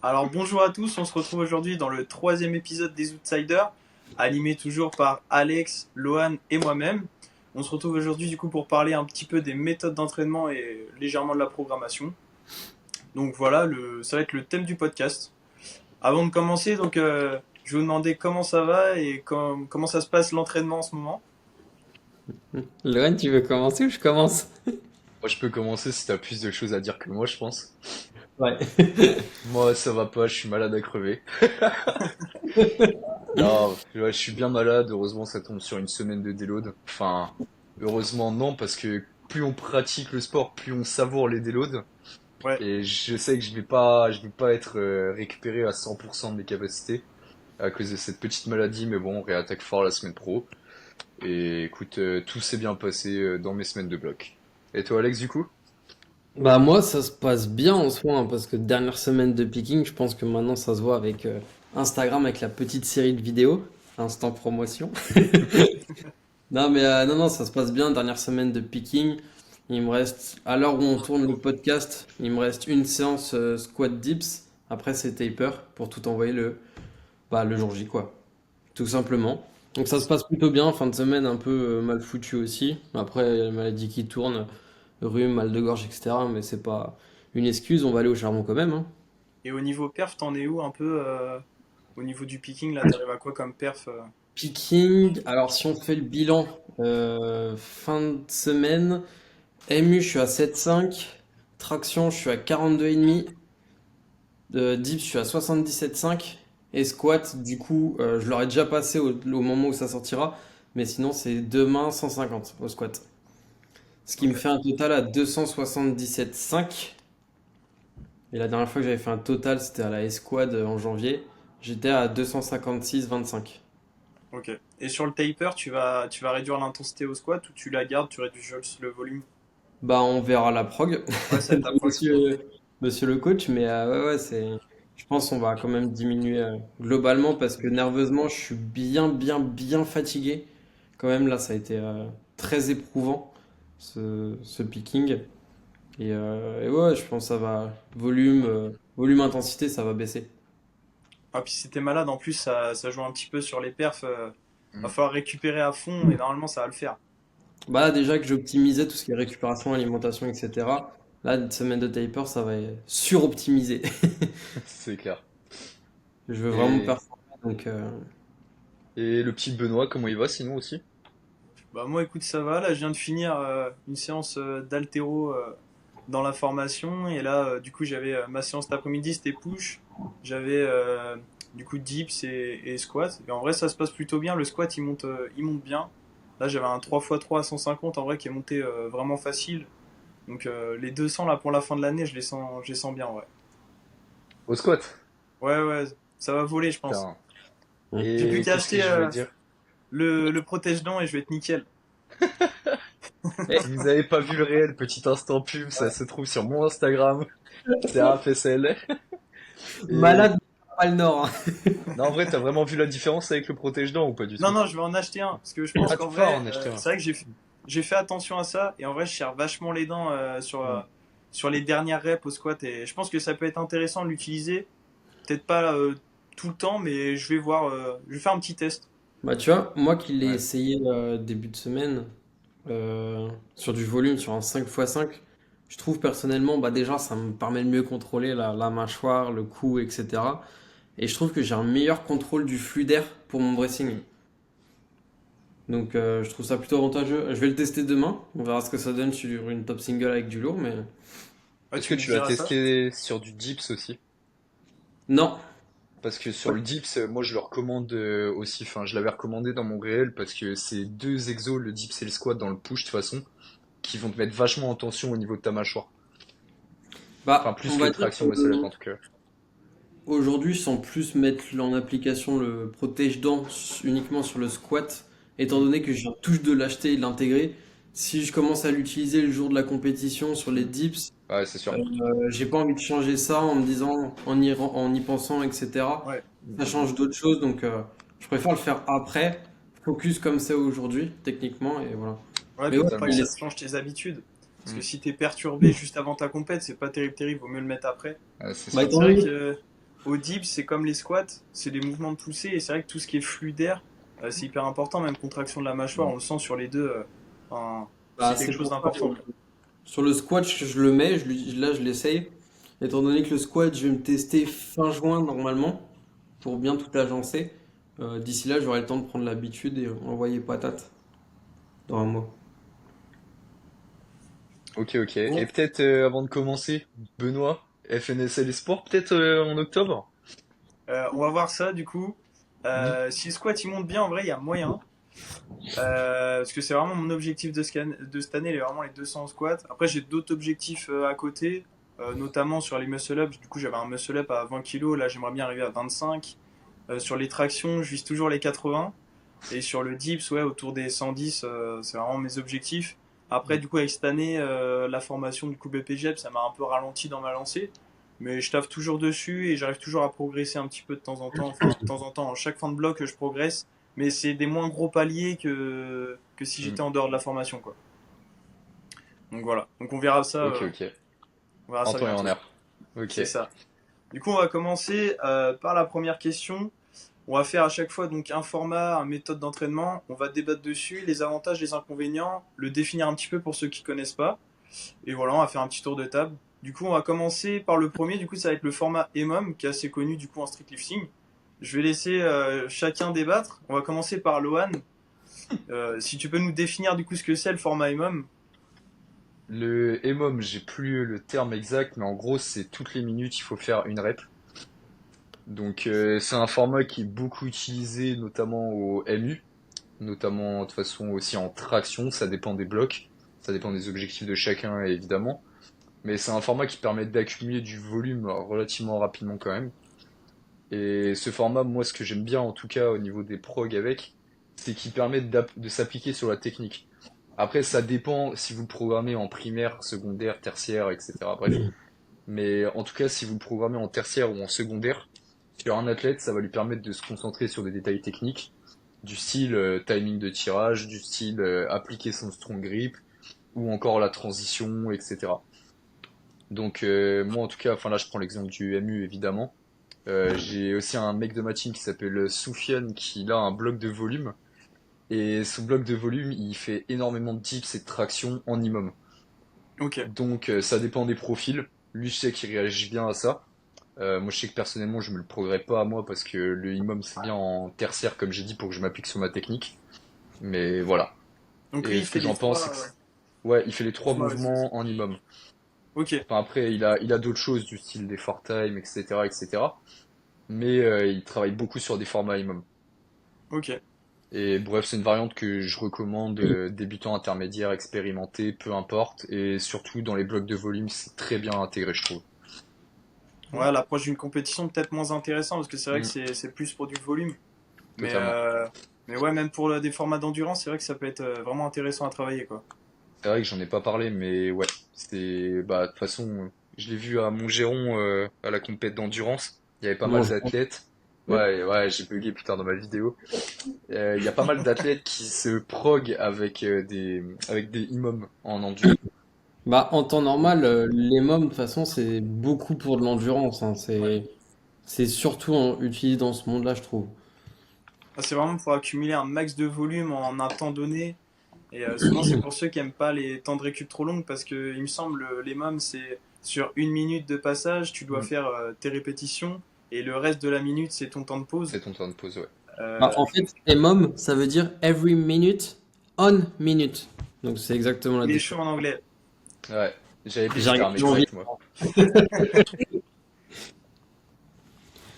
Alors bonjour à tous, on se retrouve aujourd'hui dans le troisième épisode des Outsiders, animé toujours par Alex, Lohan et moi-même. On se retrouve aujourd'hui du coup pour parler un petit peu des méthodes d'entraînement et légèrement de la programmation. Donc voilà, ça va être le thème du podcast. Avant de commencer, je vais vous demander comment ça va et comment ça se passe l'entraînement en ce moment. Lohan, tu veux commencer ou je commence? Moi, je peux commencer si t'as plus de choses à dire que moi, je pense. Ouais. Moi, ça va pas, je suis malade à crever. Non, ouais, je suis bien malade, heureusement, ça tombe sur une semaine de déload. Enfin, heureusement, non, parce que plus on pratique le sport, plus on savoure les déloads. Ouais, Et je sais que je vais pas être récupéré à 100% de mes capacités à cause de cette petite maladie, mais bon, on réattaque fort la semaine pro. Et écoute, tout s'est bien passé dans mes semaines de bloc. Et toi, Alex, du coup? Bah moi ça se passe bien en soi hein, parce que dernière semaine de picking, je pense que maintenant ça se voit avec Instagram avec la petite série de vidéos, instant promotion. Non mais non ça se passe bien, dernière semaine de picking. Il me reste, à l'heure où on tourne le podcast, il me reste une séance squat dips. Après c'est taper pour tout envoyer le jour J quoi, tout simplement. Donc ça se passe plutôt bien, fin de semaine un peu mal foutu aussi. Après il y a la maladie qui tourne. Rhume, mal de gorge, etc. Mais c'est pas une excuse, on va aller au charbon quand même, hein. et au niveau perf, t'en es où un peu au niveau du picking là, t'arrives à quoi comme perf Picking, alors si on fait le bilan fin de semaine, MU je suis à 7,5, traction je suis à 42,5, dips je suis à 77,5 et squat du coup je l'aurais déjà passé au moment où ça sortira, mais sinon c'est demain 150 au squat. Ce qui me Ok. fait un total à 277,5. Et la dernière fois que j'avais fait un total, c'était à la Esquad en janvier. J'étais à 256,25. Ok. Et sur le taper, tu vas réduire l'intensité au squat ou tu la gardes, tu réduis juste le volume? Bah, on verra la prog, Ouais, ça va être la prog. monsieur le coach, mais ouais, je pense qu'on va quand même diminuer globalement parce que nerveusement, je suis bien fatigué. Quand même, là, ça a été très éprouvant, ce picking. Et ouais, je pense que ça va, volume, intensité, ça va baisser. Ah, puis si t'es malade, en plus, ça joue un petit peu sur les perfs. Va Mm. falloir récupérer à fond et normalement, ça va le faire. Bah, déjà que j'optimisais tout ce qui est récupération, alimentation, etc. Là, une semaine de taper, ça va être suroptimisé. C'est clair. Je veux vraiment Et, performer, donc et le petit Benoît, comment il va sinon aussi? Bah, moi, écoute, ça va. Là, je viens de finir une séance d'haltéro dans la formation. Et là, du coup, j'avais ma séance cet après-midi, c'était push. J'avais du coup dips et squat. Et en vrai, ça se passe plutôt bien. Le squat, il monte bien. Là, j'avais un 3x3 à 150 en vrai qui est monté vraiment facile. Donc les 200 là pour la fin de l'année, je les sens bien, ouais. Au squat. Ouais, ouais, ça va voler, je pense. Putain. J'ai plus Et qu'à qu'est-ce que acheter je voulais dire? le protège-dents et je vais être nickel. Si vous avez pas vu le réel, petit instant pub, ça se trouve sur mon Instagram, c'est RFSL. Et malade, pas le nord, hein. non, en vrai, t'as vraiment vu la différence avec le protège-dents ou pas du Non, tout? non, je vais en acheter un. Parce que je pense Ah, qu'en tu pars vrai, en acheter un. c'est vrai que j'ai fait attention à ça. Et en vrai, je serre vachement les dents Hmm. sur les dernières reps au squat. Et je pense que ça peut être intéressant de l'utiliser. Peut-être pas tout le temps, mais je vais voir. Je vais faire un petit test. Bah, tu vois, moi qui l'ai Ouais. essayé début de semaine sur du volume, sur un 5x5, je trouve personnellement, bah déjà, ça me permet de mieux contrôler la mâchoire, le cou, etc. Et je trouve que j'ai un meilleur contrôle du flux d'air pour mon dressing. Donc je trouve ça plutôt avantageux. Je vais le tester demain. On verra ce que ça donne sur une top single avec du lourd, mais Ouais, Est-ce tu que me tu l'as diras ça. testé sur du dips aussi? non. Parce que sur Ouais. le dips, moi je le recommande aussi, enfin je l'avais recommandé dans mon réel parce que c'est deux exos, le dips et le squat dans le push de toute façon, qui vont te mettre vachement en tension au niveau de ta mâchoire. Enfin Bah, plus on que va le dire traction muscle up en tout cas. qu'aujourd'hui, sans plus mettre en application le protège-dents uniquement sur le squat, étant Mm. donné que je viens tous de l'acheter et de l'intégrer, si je commence à l'utiliser le jour de la compétition sur les Mm. dips, Ouais, c'est sûr. j'ai pas envie de changer ça en me disant, en y pensant, etc. Ouais. Ça change d'autres choses, donc je préfère le faire après, focus comme c'est aujourd'hui, techniquement, et voilà. Ouais, Mais puis ouais, pour pas que Totalement. ça te change tes habitudes. Parce que Mm. si t'es perturbé juste avant ta compète, c'est pas terrible, terrible. Vaut mieux le mettre après. Ouais, c'est bah, sûr. C'est étant vrai donné que. au dips, c'est comme les squats, c'est des mouvements de poussée, et c'est vrai que tout ce qui est flux d'air, c'est hyper important, même contraction de la mâchoire, on le sent sur les deux, enfin, c'est Bah, quelque c'est chose pour ça d'important, que quoi. sur le squat, je le mets, là je l'essaye. Étant donné que le squat, je vais me tester fin juin normalement, pour bien tout agencer. D'ici là, j'aurai le temps de prendre l'habitude et envoyer patate dans un mois. Ok, ok. Et Bon. peut-être avant de commencer, Benoît, FNSL Esport, peut-être en octobre? On va voir ça, du coup. Hmm. Si le squat il monte bien, en vrai, il y a moyen. Parce que c'est vraiment mon objectif de cette année, vraiment les 200 squats. Après, j'ai d'autres objectifs à côté, notamment sur les muscle-ups. Du coup, j'avais un muscle-up à 20 kilos, là j'aimerais bien arriver à 25. Sur les tractions, je vise toujours les 80. Et sur le dips, ouais, autour des 110, c'est vraiment mes objectifs. Après, du coup, avec cette année, la formation du coup BPGEP, ça m'a un peu ralenti dans ma lancée. Mais je taffe toujours dessus et j'arrive toujours à progresser un petit peu de temps en temps. Enfin, de temps en temps, en chaque fin de bloc, je progresse. Mais c'est des moins gros paliers que si Hmm. j'étais en dehors de la formation, quoi. Donc voilà. Donc on verra ça, Ok, ok. En temps et en bientôt. heure. Ok. C'est ça. Du coup, on va commencer par la première question. On va faire à chaque fois donc un format, une méthode d'entraînement. On va débattre dessus, les avantages, les inconvénients, le définir un petit peu pour ceux qui connaissent pas. Et voilà, on va faire un petit tour de table. Du coup, on va commencer par le premier. Du coup, ça va être le format EMOM, qui est assez connu du coup en street lifting. Je vais laisser chacun débattre. On va commencer par Lohan. Si tu peux nous définir du coup ce que c'est le format EMOM. Le EMOM, j'ai plus le terme exact, mais en gros, c'est toutes les minutes, il faut faire une rep. Donc, c'est un format qui est beaucoup utilisé, notamment au MU, notamment de toute façon aussi en traction, ça dépend des blocs, ça dépend des objectifs de chacun, évidemment. Mais c'est un format qui permet d'accumuler du volume relativement rapidement quand même. Et ce format, moi, ce que j'aime bien, en tout cas, au niveau des prog avec, c'est qu'il permet de s'appliquer sur la technique. Après, ça dépend si vous le programmez en primaire, secondaire, tertiaire, etc. Bref. Mais en tout cas, si vous le programmez en tertiaire ou en secondaire, sur un athlète, ça va lui permettre de se concentrer sur des détails techniques, du style timing de tirage, du style appliquer son strong grip, ou encore la transition, etc. Donc moi, en tout cas, enfin là, je prends l'exemple du MU, évidemment. J'ai aussi un mec de ma team qui s'appelle Soufiane qui a un bloc de volume. Et ce bloc de volume, il fait énormément de dips et de traction en IMOM. Ok. Donc ça dépend des profils. Lui, je sais qu'il réagit bien à ça. Moi, je sais que personnellement, je me le progrès pas à moi parce que le IMOM, c'est bien en tertiaire, comme j'ai dit, pour que je m'applique sur ma technique. Mais voilà. Donc lui, Et il ce que fait les j'en pense, trois. c'est que ouais, il fait les trois Excuse-moi, vas-y. mouvements en IMOM. Ok. Enfin après, il a d'autres choses du style des four time, etc., etc. Mais il travaille beaucoup sur des formats IMOM. Ok. Et bref, c'est une variante que je recommande débutants, intermédiaires, expérimentés, peu importe. Et surtout dans les blocs de volume, c'est très bien intégré, je trouve. Ouais, l'approche d'une compétition peut-être moins intéressant parce que c'est vrai que Mm, c'est plus pour du volume. Mais, totalement. euh, mais ouais, même pour des formats d'endurance, c'est vrai que ça peut être vraiment intéressant à travailler, quoi. C'est vrai que j'en ai pas parlé, mais ouais, c'est bah de toute façon, je l'ai vu à Montgeron à la compète d'endurance. Il y avait pas Bon, mal d'athlètes. Ouais, ouais, j'ai bugué plus tard dans ma vidéo. Il y a pas mal d'athlètes qui se prog avec des IMOM en endu. Bah, en temps normal, les mômes, de toute façon, c'est beaucoup pour de l'endurance, hein. Ouais. C'est surtout utilisé dans ce monde-là, je trouve. Ah, c'est vraiment pour accumuler un max de volume en un temps donné. Et souvent, c'est pour ceux qui aiment pas les temps de récup trop longs parce que il me semble les mômes, c'est sur 1 minute de passage, tu dois Mm. faire tes répétitions et le reste de la minute, c'est ton temps de pause. C'est ton temps de pause, ouais. Bah, Euh, en fait, EMOM, ça veut dire every minute on minute. Donc c'est exactement la il est différence. chaud en anglais. Ouais, j'avais plus J'ai le terme regardé en exact, moi. vidéo.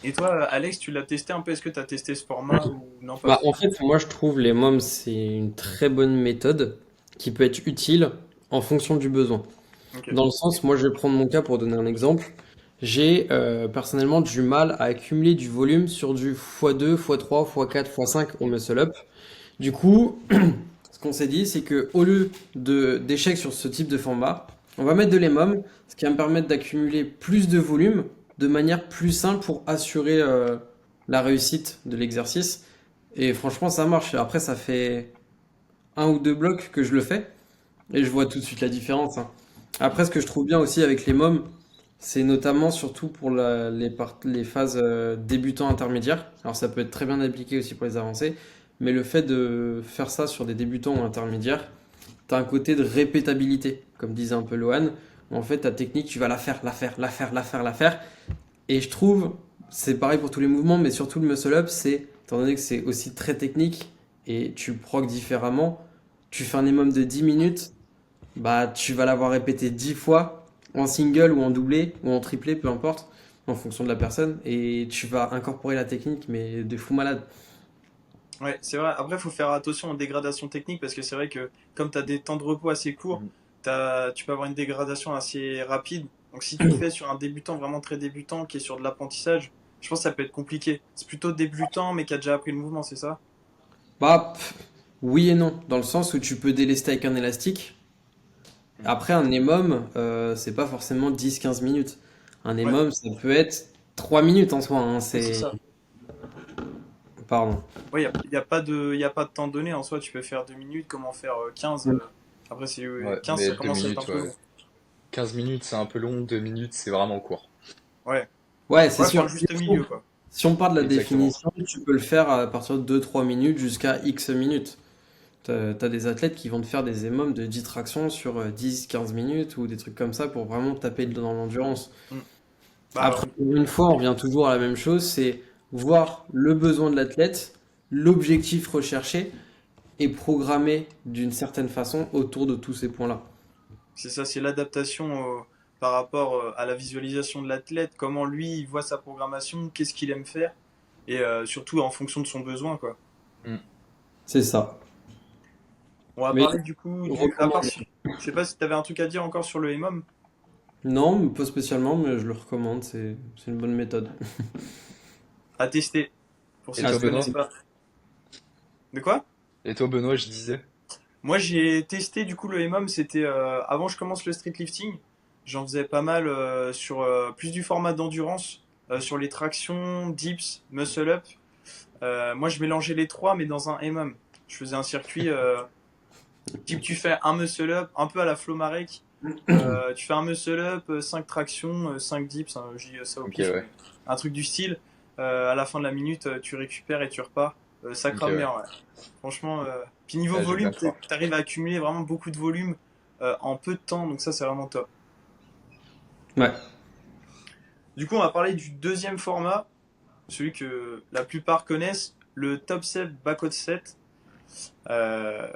Et toi, Alex, tu l'as testé un peu? Est-ce que tu as testé ce format ou non, pas Bah, trop? en fait, moi, je trouve les mômes, c'est une très bonne méthode qui peut être utile en fonction du besoin. Ok. Dans le sens, moi, je vais prendre mon cas pour donner un exemple. J'ai personnellement du mal à accumuler du volume sur du x2, x3, x4, x5 au muscle up. Du coup, ce qu'on s'est dit, c'est que au lieu d'échecs sur ce type de format, on va mettre de l'EMOM, ce qui va me permettre d'accumuler plus de volume de manière plus simple pour assurer la réussite de l'exercice. Et franchement, ça marche. Après, ça fait un ou deux blocs que je le fais et je vois tout de suite la différence, hein. Après, ce que je trouve bien aussi avec les mômes, c'est notamment surtout pour les phases débutants intermédiaires. Alors ça peut être très bien appliqué aussi pour les avancés, mais le fait de faire ça sur des débutants ou intermédiaires, tu as un côté de répétabilité, comme disait un peu Lohan. En fait, ta technique, tu vas la faire, la faire, la faire, la faire, la faire. Et je trouve, c'est pareil pour tous les mouvements, mais surtout le muscle up, c'est, étant donné que c'est aussi très technique et tu procs différemment, tu fais un minimum de 10 minutes, bah tu vas l'avoir répété 10 fois en single ou en doublé ou en triplé, peu importe, en fonction de la personne, et tu vas incorporer la technique, mais de fou malade. Ouais, c'est vrai. Après, il faut faire attention aux dégradations techniques parce que c'est vrai que comme tu as des temps de repos assez courts, Mm. tu peux avoir une dégradation assez rapide. Donc si tu le fais sur un débutant vraiment très débutant qui est sur de l'apprentissage, je pense que ça peut être compliqué. C'est plutôt débutant mais qui a déjà appris le mouvement, c'est ça? Bah, oui et non, dans le sens où tu peux délester avec un élastique. Mm. Après, un EMOM, c'est pas forcément 10-15 minutes. Un Ouais, EMOM, ça peut être 3 minutes en soi, hein, oui, c'est c'est... ça. Pardon. Ouais, y a pas de temps donné en soi. Tu peux faire 2 minutes, comment faire 15. Après, c'est Ouais, 15, mais ça deux commence à être un minutes, peu ouais. long. 15 minutes, c'est un peu long, 2 minutes, c'est vraiment court. Ouais, Ouais, c'est ouais, faut un sûr. juste milieu, quoi. Si on part de la Exactement. définition, tu peux le faire à partir de 2-3 minutes jusqu'à X minutes. T'as des athlètes qui vont te faire des EMOM de 10 tractions sur 10-15 minutes ou des trucs comme ça pour vraiment taper dans l'endurance. Mm. Bah, Après, une fois, on revient toujours à la même chose, c'est voir le besoin de l'athlète, l'objectif recherché et programmer d'une certaine façon autour de tous ces points-là. c'est ça, c'est l'adaptation par rapport à la visualisation de l'athlète, comment lui il voit sa programmation, qu'est-ce qu'il aime faire, et surtout en fonction de son besoin, quoi. Mm. C'est ça. On va Mais parler du coup à part, recommandé. je sais pas si tu avais un truc à dire encore sur le EMOM, Non, pas spécialement, mais je le recommande, c'est une bonne méthode. à tester, pour Et ceux Ah, qui toi, connaissent Benoît? pas. De quoi? Et toi, Benoît, je disais? Moi j'ai testé du coup le EMOM, c'était avant que je commence le street lifting, j'en faisais pas mal sur plus du format d'endurance, sur les tractions, dips, muscle up. Moi je mélangeais les trois mais dans un EMOM. Je faisais un circuit type tu fais un muscle up, un peu à la Flomarec. Tu fais un muscle up, 5 tractions, 5 dips, hein, j'ai ça au Ok, pif, ouais. mais un truc du style. À la fin de la minute, tu récupères et tu repars. Ça Ok, crame ouais. bien, ouais. Franchement, puis niveau Là, je veux bien volume, te croire. t'arrives à accumuler vraiment beaucoup de volume en peu de temps, donc ça c'est vraiment top. ouais. Du coup, on va parler du deuxième format, celui que la plupart connaissent, le top set, back out set. Euh,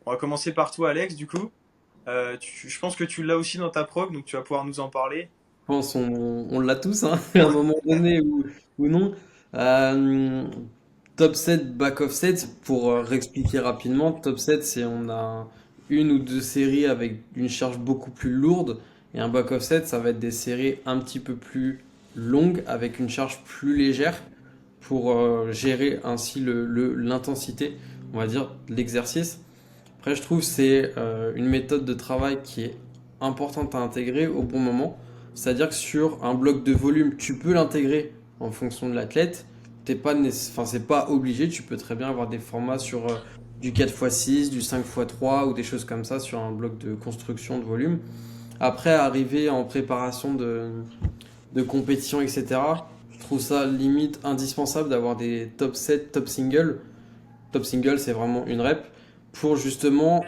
on va commencer par toi, Alex, du coup. Je pense que tu l'as aussi dans ta prog, donc tu vas pouvoir nous en parler. Je pense on l'a tous, hein, à un moment donné ou non. Euh, Top 7, back of set, pour réexpliquer rapidement, top 7, c'est on a une ou deux séries avec une charge beaucoup plus lourde, et un back of set, ça va être des séries un petit peu plus longues avec une charge plus légère pour gérer ainsi l'intensité, on va dire, de l'exercice. Après, je trouve que c'est une méthode de travail qui est importante à intégrer au bon moment. C'est-à-dire que sur un bloc de volume, tu peux l'intégrer en fonction de l'athlète. Enfin, c'est pas obligé. Tu peux très bien avoir des formats sur du 4x6, du 5x3 ou des choses comme ça sur un bloc de construction de volume. Après, arriver en préparation de compétition, etc., je trouve ça limite indispensable d'avoir des top 7, top single. Top single, c'est vraiment une rep pour justement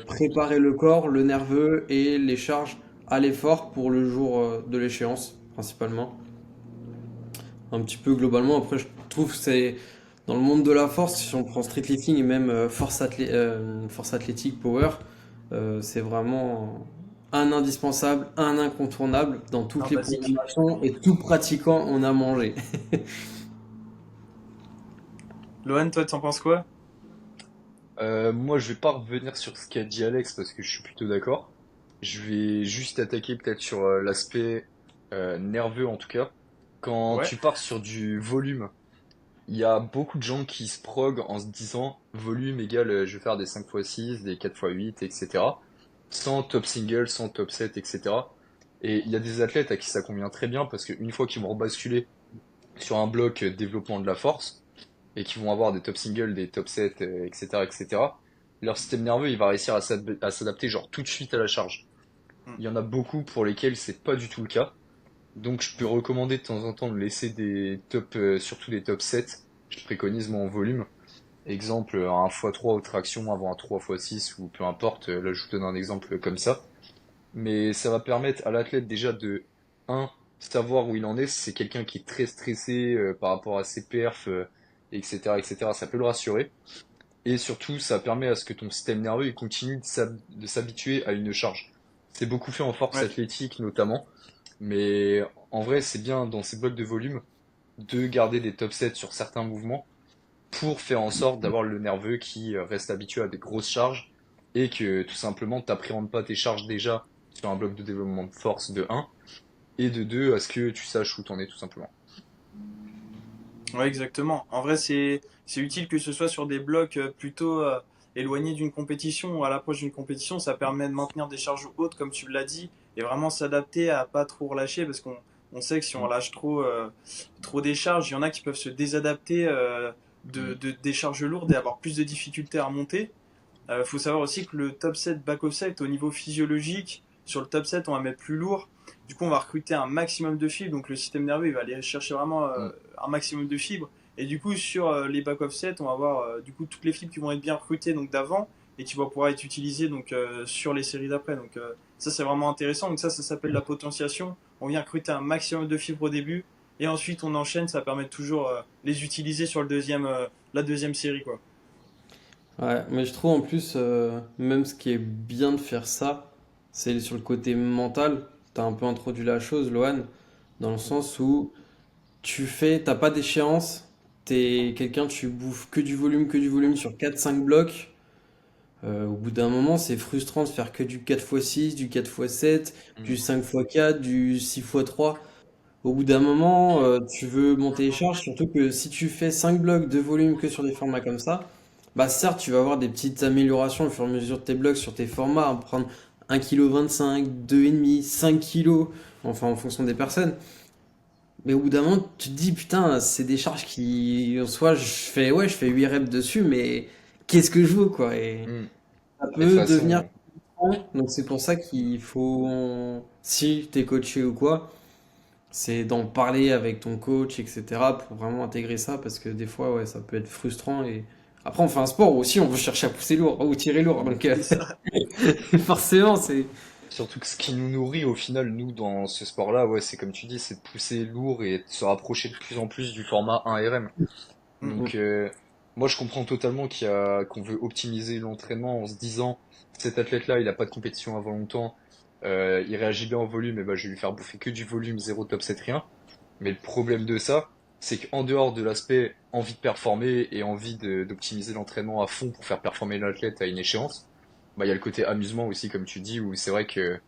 préparer le corps, le nerveux et les charges à l'effort pour le jour de l'échéance, principalement. Un petit peu globalement, après, je trouve que c'est dans le monde de la force, si on prend street lifting et même force athlétique, power, c'est vraiment un indispensable, un incontournable dans toutes Un les basique. programmations et tout pratiquant on a mangé. Lohan, toi, t'en penses quoi? Moi, je vais pas revenir sur ce qu'a dit Alex parce que je suis plutôt d'accord. Je vais juste attaquer peut-être sur l'aspect nerveux en tout cas. Quand Ouais. tu pars sur du volume, il y a beaucoup de gens qui se prog en se disant volume égale je vais faire des 5x6, des 4x8, etc. Sans top single, sans top set, etc. Et il y a des athlètes à qui ça convient très bien parce qu'une fois qu'ils vont rebasculer sur un bloc développement de la force et qui vont avoir des top singles, des top sets, etc., etc., leur système nerveux il va réussir à s'adapter genre tout de suite à la charge. Hmm. Il y en a beaucoup pour lesquels c'est pas du tout le cas. Donc je peux recommander de temps en temps de laisser des top, surtout des top 7. Je préconise moi en volume. Exemple, un x3 aux tractions avant un 3x6 ou peu importe. Là, je vous donne un exemple comme ça. Mais ça va permettre à l'athlète déjà de, un, savoir où il en est. Si c'est quelqu'un qui est très stressé par rapport à ses perfs, etc., etc., ça peut le rassurer. Et surtout, ça permet à ce que ton système nerveux il continue de s'habituer à une charge. C'est beaucoup fait en force Ouais, athlétique notamment, mais en vrai, c'est bien dans ces blocs de volume de garder des top sets sur certains mouvements pour faire en sorte d'avoir le nerveux qui reste habitué à des grosses charges et que tout simplement t'appréhendes pas tes charges déjà sur un bloc de développement de force de un et de 2 à ce que tu saches où t'en es tout simplement. ouais, exactement. En vrai, c'est utile que ce soit sur des blocs plutôt éloignés d'une compétition ou à l'approche d'une compétition. Ça permet de maintenir des charges hautes, comme tu l'as dit, et vraiment s'adapter à pas trop relâcher parce qu'on sait que si on Mm. lâche trop des charges, il y en a qui peuvent se désadapter Mm. des charges lourdes et avoir plus de difficultés à remonter. Faut savoir aussi que le top 7, back off set, au niveau physiologique, sur le top 7, on va mettre plus lourd. Du coup, on va recruter un maximum de fibres. Donc, le système nerveux, il va aller chercher vraiment Mm. un maximum de fibres. Et du coup, sur les back off set, on va avoir du coup toutes les fibres qui vont être bien recrutées donc d'avant et qui vont pouvoir être utilisées donc sur les séries d'après. Donc, ça, c'est vraiment intéressant. Donc, ça s'appelle la potentiation. On vient recruter un maximum de fibres au début et ensuite on enchaîne. Ça permet de toujours les utiliser sur la deuxième série, quoi. Ouais, mais je trouve en plus, même ce qui est bien de faire ça, c'est sur le côté mental. T'as un peu introduit la chose, Lohan, dans le sens où t'as pas d'échéance, t'es quelqu'un, tu bouffes que du volume sur 4 5 blocs. Au bout d'un moment, c'est frustrant de faire que du 4x6, du 4x7, du Mm. 5x4, du 6x3. Au bout d'un moment, tu veux monter les charges, surtout que si tu fais 5 blocs de volume que sur des formats comme ça, bah certes, tu vas avoir des petites améliorations au fur et à mesure de tes blocs sur tes formats, hein, prendre 1,25 kg, 2,5 kg, 5 kg, enfin en fonction des personnes. Mais au bout d'un moment, tu te dis, putain, c'est des charges qui, en soi, je fais 8 reps dessus, mais qu'est-ce que je veux, quoi. Et Mm. ça Et de toute peut devenir façon, frustrant. Donc c'est pour ça qu'il faut, si t'es coaché ou quoi, c'est d'en parler avec ton coach, etc. pour vraiment intégrer ça, parce que des fois, ouais, ça peut être frustrant. Et après, on fait un sport où aussi, on veut chercher à pousser lourd ou tirer lourd. Donc C'est ça. forcément, c'est... surtout que ce qui nous nourrit au final, nous, dans ce sport-là, ouais, c'est comme tu dis, c'est de pousser lourd et de se rapprocher de plus en plus du format 1 RM. Mm. Donc, moi, je comprends totalement qu'on veut optimiser l'entraînement en se disant, cet athlète-là, il a pas de compétition avant longtemps, il réagit bien au volume, et ben, je vais lui faire bouffer que du volume, zéro top 7, rien. Mais le problème de ça, c'est qu'en dehors de l'aspect envie de performer et envie d'optimiser l'entraînement à fond pour faire performer l'athlète à une échéance, bah, il y a le côté amusement aussi, comme tu dis, où c'est vrai que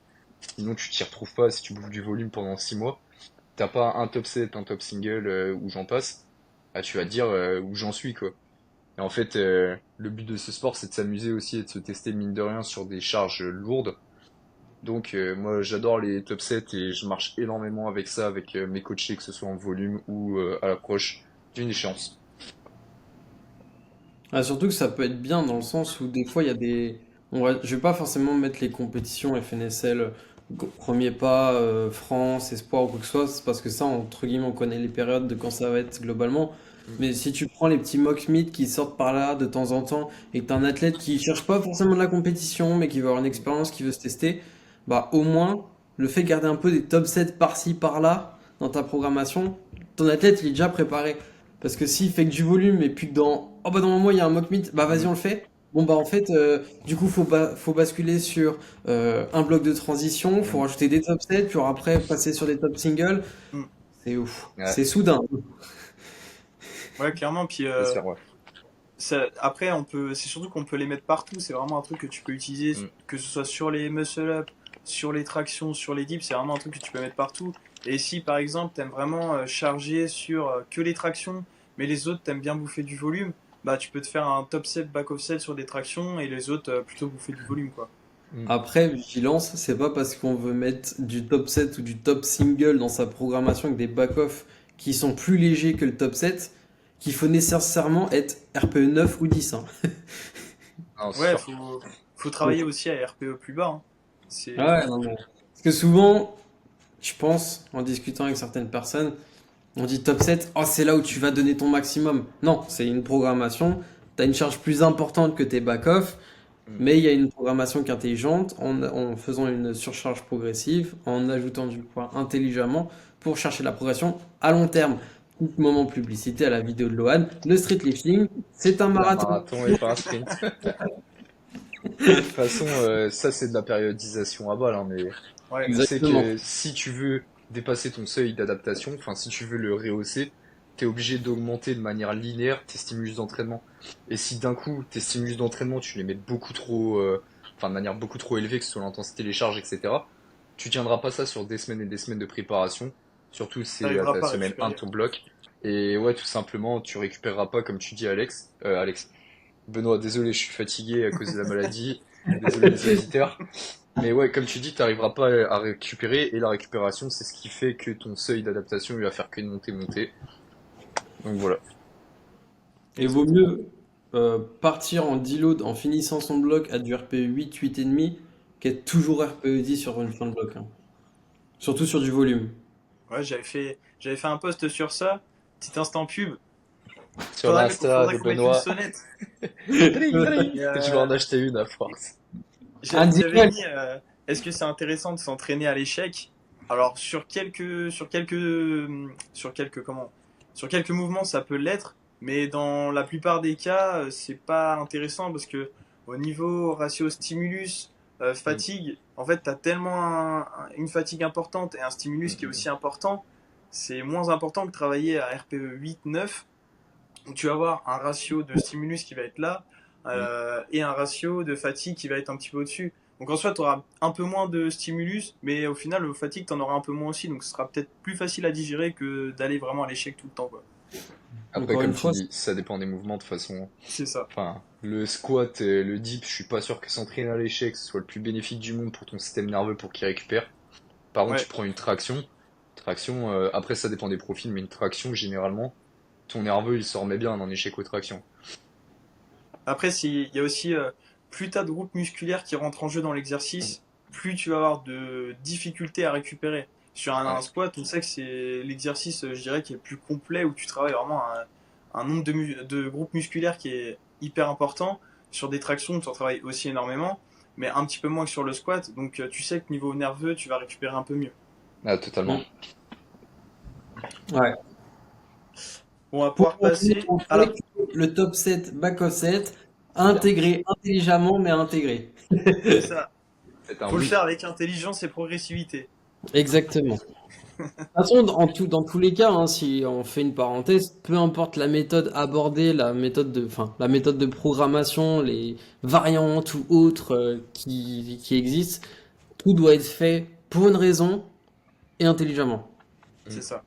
sinon tu t'y retrouves pas si tu bouffes du volume pendant 6 mois. T'as pas un top 7, un top single où j'en passe, ah, tu vas te dire où j'en suis, quoi. Et en fait, le but de ce sport, c'est de s'amuser aussi et de se tester mine de rien sur des charges lourdes. Donc moi j'adore les top 7 et je marche énormément avec ça, avec mes coachés, que ce soit en volume ou à l'approche d'une échéance. Ah, surtout que ça peut être bien dans le sens où des fois, il y a des... Je vais pas forcément mettre les compétitions FNSL premier pas, France, Espoir ou quoi que ce soit, c'est parce que ça, entre guillemets, on connaît les périodes de quand ça va être globalement. Mm. Mais si tu prends les petits mock meet qui sortent par là de temps en temps et que t'as un athlète qui cherche pas forcément de la compétition mais qui veut avoir une expérience, qui veut se tester, bah au moins le fait de garder un peu des top 7 par-ci par-là dans ta programmation, ton athlète il est déjà préparé. Parce que s'il fait que du volume et puis que oh bah dans un mois il y a un mock meet, bah vas-y Mm. on le fait. Bon bah en fait du coup faut basculer sur un bloc de transition, faut Mm. rajouter des top 7 puis après passer sur des top singles. Mm. C'est ouf, Ouais, c'est soudain. Ouais, clairement. Puis ça se faire, ouais. après, c'est surtout qu'on peut les mettre partout. C'est vraiment un truc que tu peux utiliser, Mm. que ce soit sur les muscle-up, sur les tractions, sur les dips. C'est vraiment un truc que tu peux mettre partout. Et si par exemple t'aimes vraiment charger sur que les tractions, mais les autres t'aimes bien bouffer du volume, bah tu peux te faire un top set, back off set sur des tractions et les autres plutôt bouffer du volume, quoi. Mm. Après, vigilance, c'est pas parce qu'on veut mettre du top 7 ou du top single dans sa programmation avec des back-off qui sont plus légers que le top 7 qu'il faut nécessairement être RPE 9 ou 10, hein. Non, c'est Ouais, sûr. faut travailler aussi à RPE plus bas, hein. C'est Ouais, non, mais... Parce que souvent, je pense, en discutant avec certaines personnes, on dit top 7, oh, c'est là où tu vas donner ton maximum. Non, c'est une programmation. Tu as une charge plus importante que tes back-off, Mm. mais il y a une programmation qui est intelligente en faisant une surcharge progressive, en ajoutant du poids intelligemment pour chercher la progression à long terme. Petit moment publicité à la vidéo de Lohan. Le street lifting, c'est un C'est un marathon. marathon et pas un sprint. De toute façon, ça c'est de la périodisation à balle, hein, mais Ouais, on sait Exactement. que si tu veux dépasser ton seuil d'adaptation, enfin si tu veux le rehausser, t'es obligé d'augmenter de manière linéaire tes stimulus d'entraînement. Et si d'un coup tes stimulus d'entraînement tu les mets beaucoup trop, enfin de manière beaucoup trop élevée, que ce soit l'intensité, les charges, etc., tu tiendras pas ça sur des semaines et des semaines de préparation, surtout si c'est à t'arriveras ta pas à semaine 1 de récupérer. ton bloc. Et ouais, tout simplement, tu récupéreras pas comme tu dis Alex. Benoît, désolé, je suis fatigué à cause de la maladie. Désolé les auditeurs. Mais ouais, comme tu dis, t'arriveras pas à récupérer, et la récupération, c'est ce qui fait que ton seuil d'adaptation, il va faire que de monter, monter. Donc voilà. Et vaut Exactement. mieux partir en deload en finissant son bloc à du RPE 8, 8,5 qu'être toujours RPE 10 sur une fin de bloc, hein. Surtout sur du volume. Ouais, j'avais fait un post sur ça. Petit instant pub. Sur l'Insta Faudrait de qu'on mette une Benoît, sonnette. dring, dring, Et, je vais en acheter une à force. Un j'avais jingle. mis. Est-ce que c'est intéressant de s'entraîner à l'échec? Alors sur quelques mouvements ça peut l'être, mais dans la plupart des cas c'est pas intéressant parce que au niveau ratio stimulus Mm, fatigue, en fait t'as tellement une fatigue importante et un mm, stimulus qui est mm, aussi important, c'est moins important que travailler à RPE 8-9 où tu vas avoir un ratio de stimulus qui va être là mm. et un ratio de fatigue qui va être un petit peu au-dessus. Donc en soi, tu auras un peu moins de stimulus, mais au final, le fatigue, tu en auras un peu moins aussi. Donc ce sera peut-être plus facile à digérer que d'aller vraiment à l'échec tout le temps, quoi. Après, Encore une comme tu fois, dis, ça dépend des mouvements de toute façon. C'est ça. Enfin, le squat et le dip, je suis pas sûr que s'entraîner à l'échec ce soit le plus bénéfique du monde pour ton système nerveux pour qu'il récupère. Par contre, tu Ouais. prends une traction. Traction, après ça dépend des profils, mais une traction, généralement, ton nerveux il s'en remet bien en échec aux tractions. Après, il y a aussi plus tu as de groupes musculaires qui rentrent en jeu dans Mm. l'exercice, plus tu vas avoir de difficultés à récupérer. Sur un Ouais. squat, on sait que c'est l'exercice, je dirais, qui est le plus complet où tu travailles vraiment un nombre de groupes musculaires qui est hyper important. Sur des tractions, tu en travailles aussi énormément, mais un petit peu moins que sur le squat. Donc tu sais que niveau nerveux, tu vas récupérer un peu mieux. Ah, totalement. mm, ouais. On va Pour pouvoir conclure, passer on à fait la... que le top 7, back of 7, Super. intégré intelligemment, mais intégré. C'est ça. C'est un Faut le oui. faire avec intelligence et progressivité. Exactement. De toute façon, dans tous les cas, hein, si on fait une parenthèse, peu importe la méthode abordée, la méthode de programmation, les variantes ou autres qui existent, tout doit être fait pour une raison et intelligemment. Mm. C'est ça.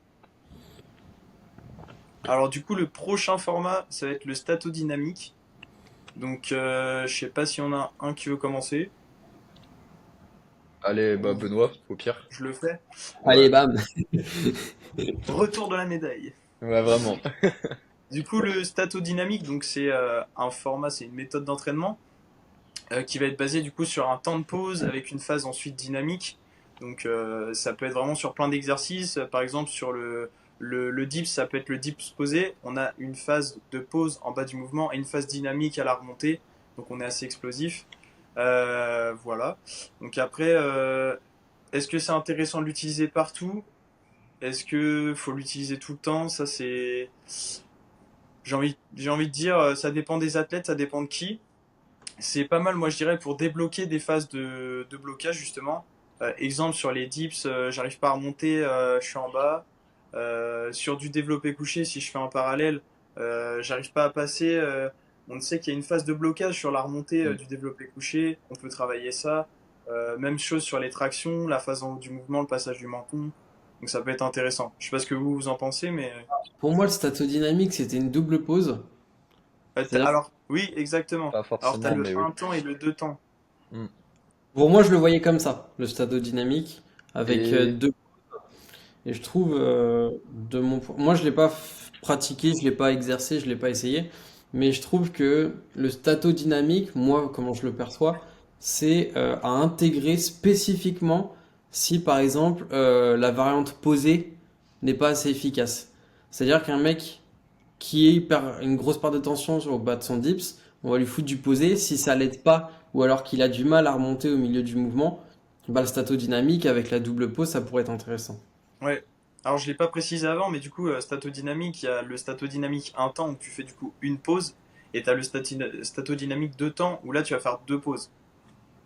Alors du coup, le prochain format, ça va être le statodynamique. Donc, je sais pas si on a un qui veut commencer. Allez, bah Ou Benoît, au pire. je le fais. Allez, Ouais. bam. Retour de la médaille. Ouais, vraiment. Du coup, le statodynamique, donc c'est un format, c'est une méthode d'entraînement qui va être basée du coup sur un temps de pause avec une phase ensuite dynamique. Donc, ça peut être vraiment sur plein d'exercices. Par exemple, sur le dips, ça peut être le dips posé. On a une phase de pause en bas du mouvement et une phase dynamique à la remontée. Donc, on est assez explosif. Voilà. Donc après, est-ce que c'est intéressant de l'utiliser partout? Est-ce que faut l'utiliser tout le temps? Ça c'est, j'ai envie de dire, ça dépend des athlètes, ça dépend de qui. C'est pas mal, moi je dirais, pour débloquer des phases de blocage justement. Exemple sur les dips, j'arrive pas à remonter, je suis en bas. Sur du développé couché, si je fais un parallèle, j'arrive pas à passer. On sait qu'il y a une phase de blocage sur la remontée Mm. du développé couché. On peut travailler ça. Même chose sur les tractions, la phase du mouvement, le passage du menton. Donc ça peut être intéressant. Je sais pas ce que vous en pensez, mais Pour moi, le statodynamique, c'était une double pause. C'est-à-dire, alors oui, exactement. Pas Alors t'as forcément, le mais oui. un temps et le 2 temps. Mm. pour moi, je le voyais comme ça, le statodynamique, avec Et deux. Et je trouve, moi, je l'ai pas pratiqué, je l'ai pas exercé, je l'ai pas essayé, mais je trouve que le statodynamique, moi, comment je le perçois, c'est à intégrer spécifiquement si par exemple la variante posée n'est pas assez efficace. C'est-à-dire qu'un mec qui perd une grosse part de tension au bas de son dips, on va lui foutre du posé. Si ça l'aide pas, ou alors qu'il a du mal à remonter au milieu du mouvement, bah, le statodynamique avec la double pause, ça pourrait être intéressant. Ouais. Alors je l'ai pas précisé avant, mais du coup, statodynamique, il y a le statodynamique un temps où tu fais du coup une pause, et tu as le statodynamique deux temps où là tu vas faire deux pauses.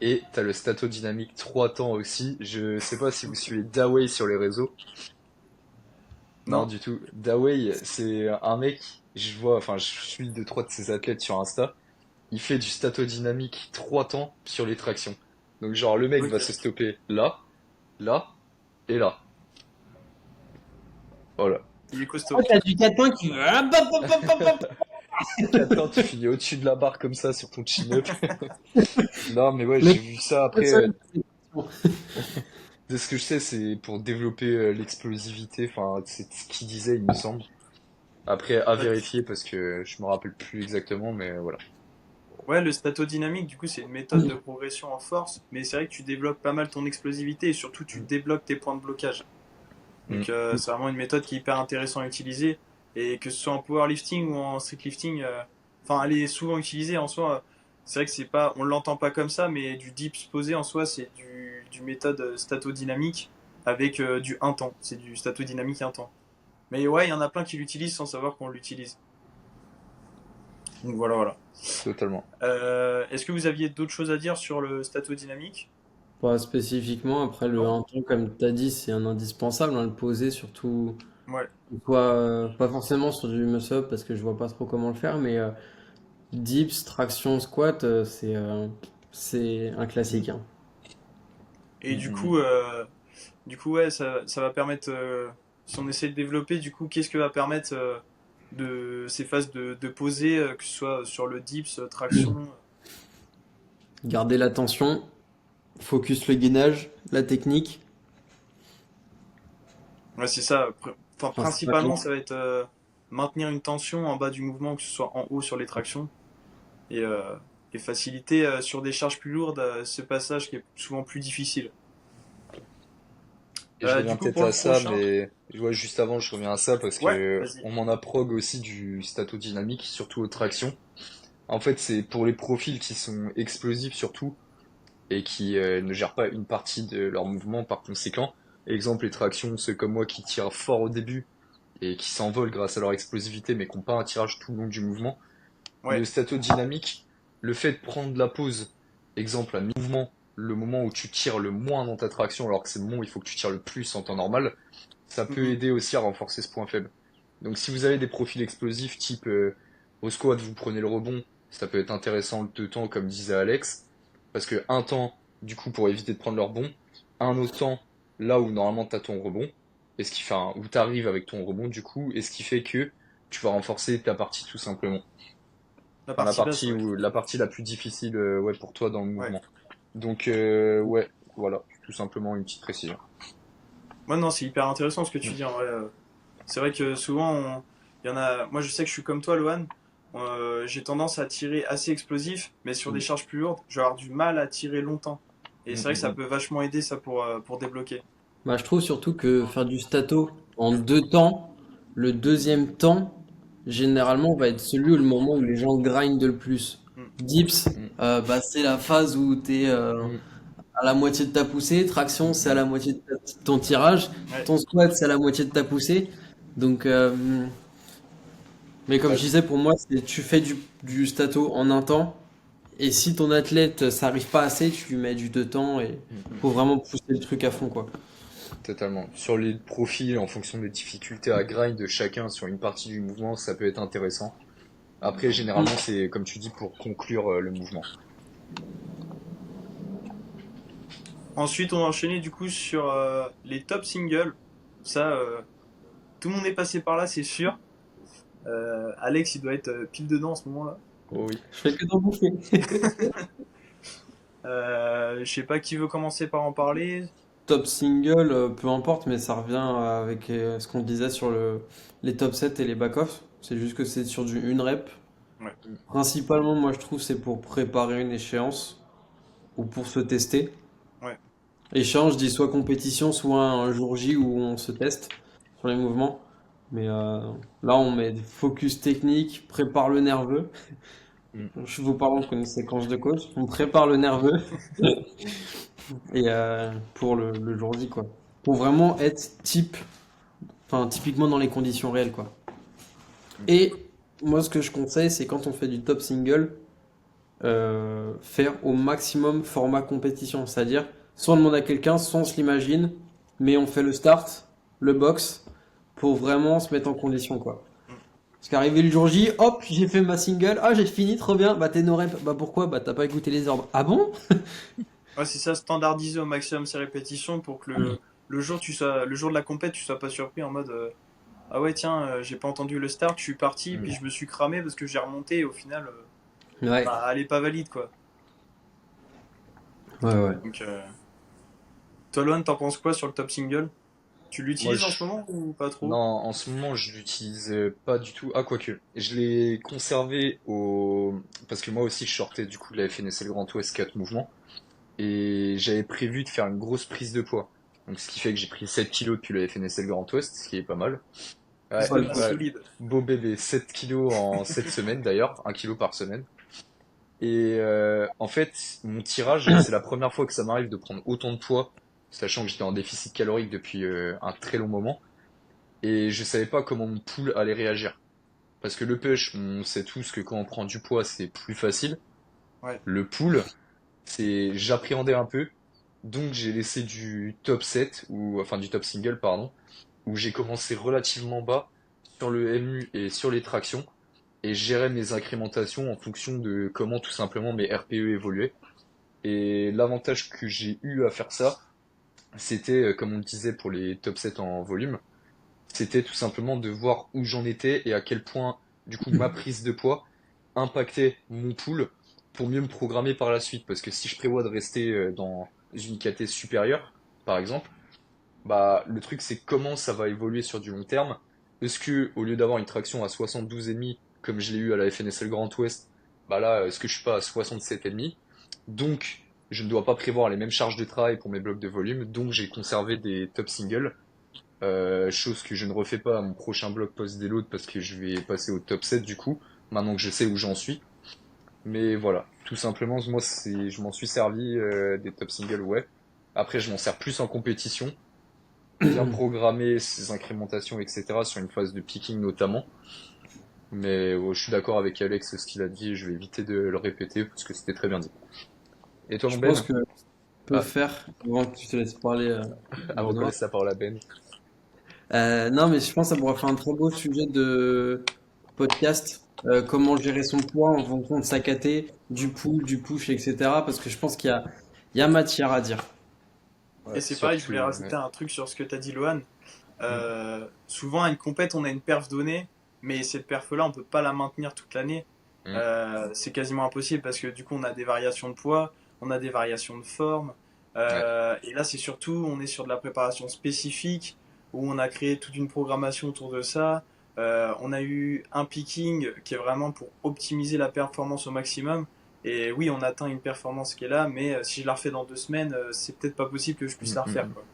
Et t'as le statodynamique 3 temps aussi. Je sais pas si vous suivez Dawei sur les réseaux. Non, Non? du tout. Dawei, c'est un mec, je vois, enfin, je suis deux, trois de ses athlètes sur Insta. Il fait du statodynamique 3 temps sur les tractions. Donc, genre, le mec va se Ok. stopper là, là et là. Voilà. Il est Oh, costaud. t'as du 4 qui... Hop, hop, hop, hop, hop, hop. 4 temps, tu finis au-dessus de la barre comme ça sur ton chin-up. Non, mais ouais, Le j'ai vu ça après. seul, c'est- De ce que je sais, c'est pour développer l'explosivité. Enfin, c'est ce qu'il disait, il me semble. Après, à Ouais, vérifier parce que je me rappelle plus exactement, mais voilà. ouais, le statodynamique, du coup, c'est une méthode de progression en force, mais c'est vrai que tu développes pas mal ton explosivité et surtout tu Mm. débloques tes points de blocage. Mm. Donc c'est vraiment une méthode qui est hyper intéressante à utiliser et que ce soit en powerlifting ou en streetlifting, enfin elle est souvent utilisée en soi. C'est vrai que c'est pas, on l'entend pas comme ça, mais du dips posé en soi c'est du méthode statodynamique avec du un temps. C'est du statodynamique un temps. Mais ouais, il y en a plein qui l'utilisent sans savoir qu'on l'utilise. Donc voilà, voilà. Totalement. Est-ce que vous aviez d'autres choses à dire sur le statodynamique? Pas spécifiquement, après le Non? 1 ton, comme tu as dit, c'est un indispensable, hein, le poser, surtout Ouais. quoi, pas forcément sur du muscle-up parce que je vois pas trop comment le faire, mais dips, traction, squat, c'est un classique, hein. Et Mm, mm, mm. du coup, ouais, ça va permettre, si on essaie de développer, du coup, qu'est-ce que va permettre de ces phases de poser, que ce soit sur le dips, traction. Garder l'attention, focus le gainage, la technique. Ouais, c'est ça. Enfin, Principalement. principalement, ça va être maintenir une tension en bas du mouvement, que ce soit en haut sur les tractions, et, euh, et faciliter sur des charges plus lourdes ce passage qui est souvent plus difficile. Et je Du reviens coup, peut-être pour le à ça, prochain, mais je vois juste avant, je reviens à ça parce ouais, que vas-y. on m'en a prog aussi du statodynamique, surtout aux tractions. En fait, c'est pour les profils qui sont explosifs surtout et qui ne gèrent pas une partie de leur mouvement par conséquent. Exemple, les tractions, ceux comme moi qui tirent fort au début et qui s'envolent grâce à leur explosivité mais qui n'ont pas un tirage tout le long du mouvement. Le Ouais. statodynamique, le fait de prendre la pause, exemple un mouvement, le moment où tu tires le moins dans ta traction alors que c'est le moment où il faut que tu tires le plus en temps normal, ça peut Mhm. aider aussi à renforcer ce point faible. Donc si vous avez des profils explosifs type au squat vous prenez le rebond, ça peut être intéressant le deux temps comme disait Alex, parce que un temps du coup pour éviter de prendre le rebond, un autre temps là où normalement t'as ton rebond, et ce qui fait où t'arrives avec ton rebond du coup, et ce qui fait que tu vas renforcer ta partie tout simplement. La Enfin, partie basse, ouais. la partie la plus difficile ouais, pour toi dans le Ouais. mouvement. Donc, ouais, voilà, tout simplement une petite précision. Ouais, non, c'est hyper intéressant ce que tu Mm. dis en vrai. C'est vrai que souvent, il y en a. Moi, je sais que je suis comme toi, Lohan. J'ai tendance à tirer assez explosif, mais sur des Mm. charges plus lourdes, je vais avoir du mal à tirer longtemps. Et Mm, c'est vrai que mm, ça mm. peut vachement aider ça pour débloquer. Bah, je trouve surtout que faire du stato en 2 temps, le deuxième temps, généralement, va être celui où le moment où les gens grindent le plus. Mm. Dips, Mm. bah, c'est la phase où tu es Mm. à la moitié de ta poussée. Mm, Traction, c'est à mm. la moitié de ton tirage. Ouais. Ton squat, c'est à la moitié de ta poussée. Donc, mais comme Ouais, je disais, pour moi, c'est tu fais du stato en 1 temps. Et si ton athlète, ça arrive pas assez, tu lui mets du 2 temps et mm, mm. faut vraiment pousser le truc à fond, quoi. Totalement. Sur les profils, en fonction des difficultés à grind de chacun sur une partie du mouvement, ça peut être intéressant. Après, généralement, c'est, comme tu dis, pour conclure le mouvement. Ensuite, on va enchaîner du coup sur les top singles. Ça, tout le monde est passé par là, c'est sûr. Alex, il doit être pile dedans en ce moment-là. Oh oui. Je fais que d'en bouffer. Je sais pas qui veut commencer par en parler. Top single, peu importe, mais ça revient avec ce qu'on disait sur les top 7 et les back-off. C'est juste que c'est sur une rep. Ouais. Mm. Principalement, moi je trouve c'est pour préparer une échéance ou pour se tester. Ouais. Échange, je dis soit compétition, soit un jour J où on se teste sur les mouvements. Mais là, on met focus technique, prépare le nerveux. Mm. Je vous parle en séquence de coach. On prépare le nerveux et pour le jour J, quoi. Pour vraiment être typiquement dans les conditions réelles, quoi. Mm. Et moi, ce que je conseille, c'est quand on fait du top single, faire au maximum format compétition. C'est-à-dire, soit on demande à quelqu'un, soit on se l'imagine, mais on fait le start, le box, pour vraiment se mettre en condition, quoi. Parce qu'arrivé le jour J, hop, j'ai fait ma single, ah j'ai fini, trop bien, bah t'es no rep, bah pourquoi? Bah t'as pas écouté les ordres. Ah bon? Ouais, c'est ça, standardiser au maximum ses répétitions pour que le jour de la compète, tu sois pas surpris en mode ah ouais, tiens, j'ai pas entendu le start, je suis parti, puis Mm. je me suis cramé parce que j'ai remonté et au final, Ouais, bah, elle est pas valide quoi. ouais, ouais. Donc, toi, Loan, t'en penses quoi sur le top single? Tu Moi, l'utilises en ce moment ou pas non, trop? en ce moment, je l'utilise pas du tout. Ah, quoique. Je l'ai conservé parce que moi aussi, je sortais du coup de la FNSL Grand Ouest 4 mouvements. Et j'avais prévu de faire une grosse prise de poids. Donc, ce qui fait que j'ai pris 7 kilos depuis la FNSL Grand Ouest, ce qui est pas mal. Ouais, Ouais, Ah, ouais. solide. Beau bébé, 7 kilos en 7 semaines d'ailleurs, 1 kilo par semaine. Et en fait, mon tirage, c'est la première fois que ça m'arrive de prendre autant de poids, sachant que j'étais en déficit calorique depuis un très long moment. Et je savais pas comment mon pool allait réagir. Parce que le push, on sait tous que quand on prend du poids, c'est plus facile. Ouais. Le pool, j'appréhendais un peu. Donc j'ai laissé du top 7 ou enfin du top single, pardon, où j'ai commencé relativement bas sur le MU et sur les tractions et je gérais mes incrémentations en fonction de comment tout simplement mes RPE évoluaient. Et l'avantage que j'ai eu à faire ça, c'était, comme on le disait pour les top 7 en volume, c'était tout simplement de voir où j'en étais et à quel point, du coup, ma prise de poids impactait mon pool pour mieux me programmer par la suite. Parce que si je prévois de rester dans une KT supérieure, par exemple, bah, le truc c'est comment ça va évoluer sur du long terme. Est-ce que, au lieu d'avoir une traction à 72,5, comme je l'ai eu à la FNSL Grand Ouest, bah là, est-ce que je suis pas à 67,5? Donc, je ne dois pas prévoir les mêmes charges de travail pour mes blocs de volume, donc j'ai conservé des top singles. Chose que je ne refais pas à mon prochain bloc post-déload parce que je vais passer au top 7 du coup, maintenant que je sais où j'en suis. Mais voilà, tout simplement, moi, je m'en suis servi des top singles, ouais. Après, je m'en sers plus en compétition, bien programmer ses incrémentations, etc. sur une phase de picking notamment. Mais je suis d'accord avec Alex, ce qu'il a dit, je vais éviter de le répéter parce que c'était très bien dit. Et toi, mon Je pense Ben? que peut Ah, faire, avant que tu te laisses parler, avant qu'on Benoît. laisse la parole à Ben. Non, mais je pense que ça pourrait faire un très beau sujet de podcast. Comment gérer son poids en fonction de sa KT, du pull, du push, etc. Parce que je pense il y a matière à dire. Et Ouais, c'est pareil, je voulais surtout, ouais. rajouter un truc sur ce que t'as dit, Loan. Mm, Souvent, à une compète, on a une perf donnée, mais cette perf-là, on peut pas la maintenir toute l'année. mm, C'est quasiment impossible parce que du coup, on a des variations de poids, on a des variations de forme. ouais. Et là, c'est surtout, on est sur de la préparation spécifique où on a créé toute une programmation autour de ça. On a eu un picking qui est vraiment pour optimiser la performance au maximum. Et oui, on atteint une performance qui est là, mais si je la refais dans 2 semaines, c'est peut-être pas possible que je puisse Mm, la mm, refaire, mm. quoi.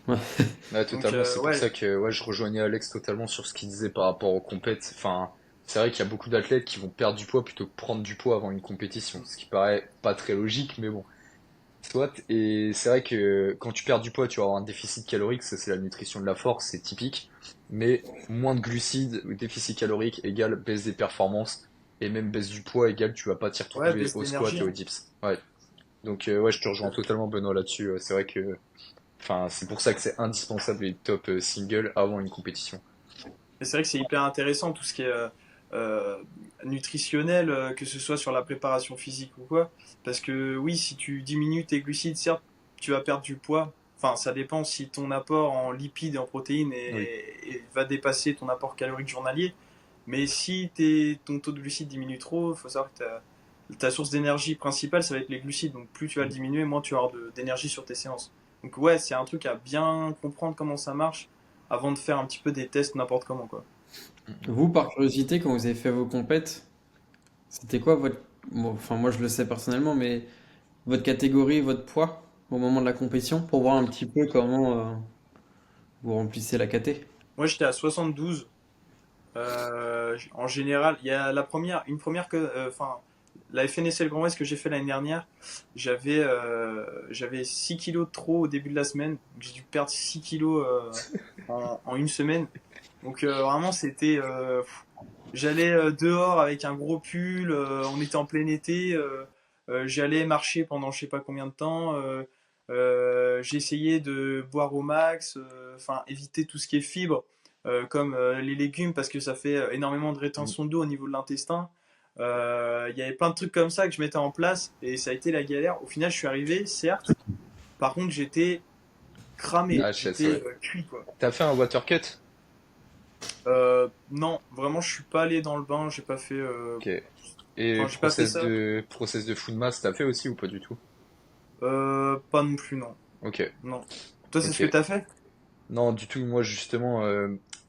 Ouais. Ouais, Donc, totalement. C'est pour ouais, ça que ouais, je rejoignais Alex totalement sur ce qu'il disait par rapport aux compètes. Enfin, c'est vrai qu'il y a beaucoup d'athlètes qui vont perdre du poids plutôt que prendre du poids avant une compétition, ce qui paraît pas très logique, mais bon. Soit, et c'est vrai que quand tu perds du poids, tu vas avoir un déficit calorique, ça c'est la nutrition de la force, c'est typique. Mais moins de glucides, ou déficit calorique égale baisse des performances, et même baisse du poids égale tu vas pas t'y ouais, retrouver baisse au squat d'énergie, et au hein. dips. Ouais. Donc ouais, je te rejoins totalement Benoît là-dessus. C'est vrai que, enfin, c'est pour ça que c'est indispensable les top single avant une compétition. Et c'est vrai que c'est hyper intéressant tout ce qui est euh, nutritionnel, que ce soit sur la préparation physique ou quoi. Parce que oui, si tu diminues tes glucides, certes, tu vas perdre du poids. Enfin, ça dépend si ton apport en lipides et en protéines Oui. va dépasser ton apport calorique journalier. Mais si ton taux de glucides diminue trop, il faut savoir que ta source d'énergie principale, ça va être les glucides. Donc plus tu vas le Mm. diminuer, moins tu vas avoir d'énergie sur tes séances. Donc ouais, c'est un truc à bien comprendre comment ça marche avant de faire un petit peu des tests n'importe comment, quoi. Vous, par curiosité, quand vous avez fait vos compètes, c'était quoi votre... Enfin, moi je le sais personnellement, mais votre catégorie, votre poids? au moment de la compétition pour voir un petit peu comment vous remplissez la KT? Moi, j'étais à 72. En général, il y a une première enfin, la FNSL Grand Ouest que j'ai fait l'année dernière, j'avais 6 kilos de trop au début de la semaine. Donc, j'ai dû perdre 6 kilos en une semaine. Donc vraiment, j'allais dehors avec un gros pull, on était en plein été, j'allais marcher pendant je sais pas combien de temps, j'essayais de boire au max, enfin éviter tout ce qui est fibres, comme les légumes parce que ça fait énormément de Mm. rétention d'eau au niveau de l'intestin. Il y avait plein de trucs comme ça que je mettais en place et ça a été la galère. Au final, je suis arrivé, certes, par contre j'étais cramé, HS, j'étais ouais. cuit quoi. T'as fait un water cut? Non, vraiment, je suis pas allé dans le bain, j'ai pas fait. Ok. Et Enfin, j'ai pas fait ça. process de food mass, t'as fait aussi ou pas du tout? Pas non plus, non. Ok, Non. Toi, c'est ce que ok. t'as fait? Non, du tout. Moi, justement,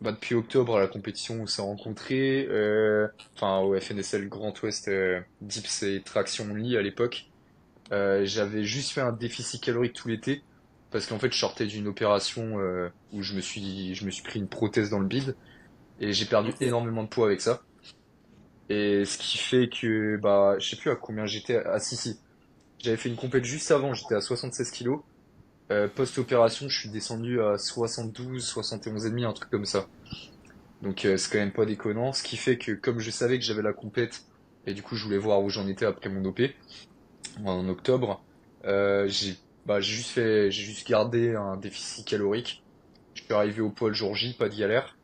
depuis octobre, à la compétition où on s'est rencontrés, enfin au FNSL Grand Ouest Dips et Traction Only à l'époque, j'avais juste fait un déficit calorique tout l'été parce qu'en fait, je sortais d'une opération où je me suis pris une prothèse dans le bide et j'ai perdu Ok. énormément de poids avec ça. Et ce qui fait que, bah, je sais plus à combien j'étais. Ah, si, si. J'avais fait une compète juste avant, j'étais à 76 kilos. Post-opération, je suis descendu à 72, 71 et demi, un truc comme ça. Donc c'est quand même pas déconnant. Ce qui fait que comme je savais que j'avais la compète et du coup je voulais voir où j'en étais après mon OP en octobre, j'ai j'ai juste gardé un déficit calorique. Je suis arrivé au poids le jour J, pas de galère.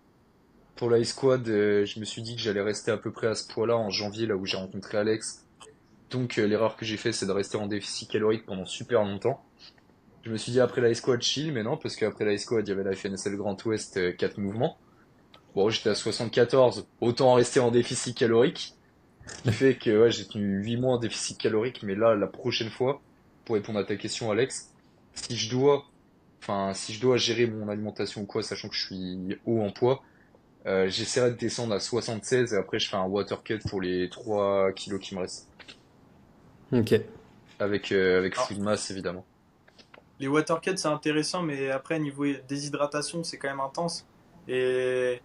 Pour la squad, je me suis dit que j'allais rester à peu près à ce poids-là en janvier, là où j'ai rencontré Alex. Donc l'erreur que j'ai fait, c'est de rester en déficit calorique pendant super longtemps. Je me suis dit après la escouade chill, mais non, parce qu'après la escouade, il y avait la FNSL Grand Ouest 4 mouvements. Bon, j'étais à 74, autant rester en déficit calorique. Ce qui fait que ouais, j'ai tenu 8 mois en déficit calorique, mais là, la prochaine fois, pour répondre à ta question, Alex, si je dois, si je dois gérer mon alimentation ou quoi, sachant que je suis haut en poids, j'essaierai de descendre à 76 et après je fais un water cut pour les 3 kilos qui me restent. Ok. Avec Alors, food mass, évidemment. les water cuts, c'est intéressant, mais après, niveau déshydratation, c'est quand même intense. Et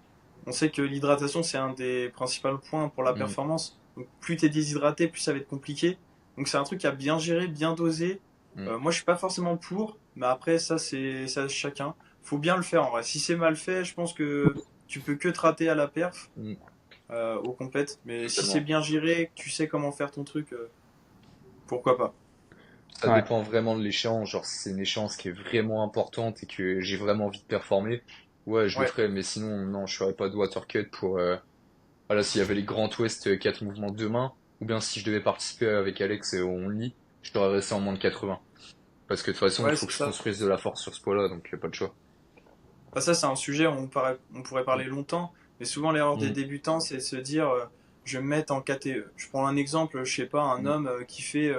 on sait que l'hydratation, c'est un des principaux points pour la Mm, performance. Donc, plus t'es déshydraté, plus ça va être compliqué. Donc, c'est un truc à bien gérer, bien doser. mm, Moi, je suis pas forcément pour, mais après, ça, c'est chacun. Faut bien le faire en vrai. Si c'est mal fait, je pense que tu peux que te rater à la perf. mm, Au compète. Mais si c'est totalement. bien géré, que tu sais comment faire ton truc, pourquoi pas. Ça Ouais. dépend vraiment de l'échéance. Genre, si c'est une échéance qui est vraiment importante et que j'ai vraiment envie de performer, ouais, je le Ouais. ferai. Mais sinon, non, je ferais pas de water cut pour. Voilà, s'il y avait les Grand Ouest 4 mouvements demain, ou bien si je devais participer avec Alex au Only, je serais resté en moins de 80. Parce que de toute façon, il Ouais, faut c'est que je ça. construise de la force sur ce poids-là, donc pas de choix. Bah, ça, c'est un sujet, on pourrait parler Mm, longtemps. Mais souvent, l'erreur des mm, débutants, c'est de se dire, je vais me mettre en KTE. Je prends un exemple, je sais pas, un mm. homme qui fait,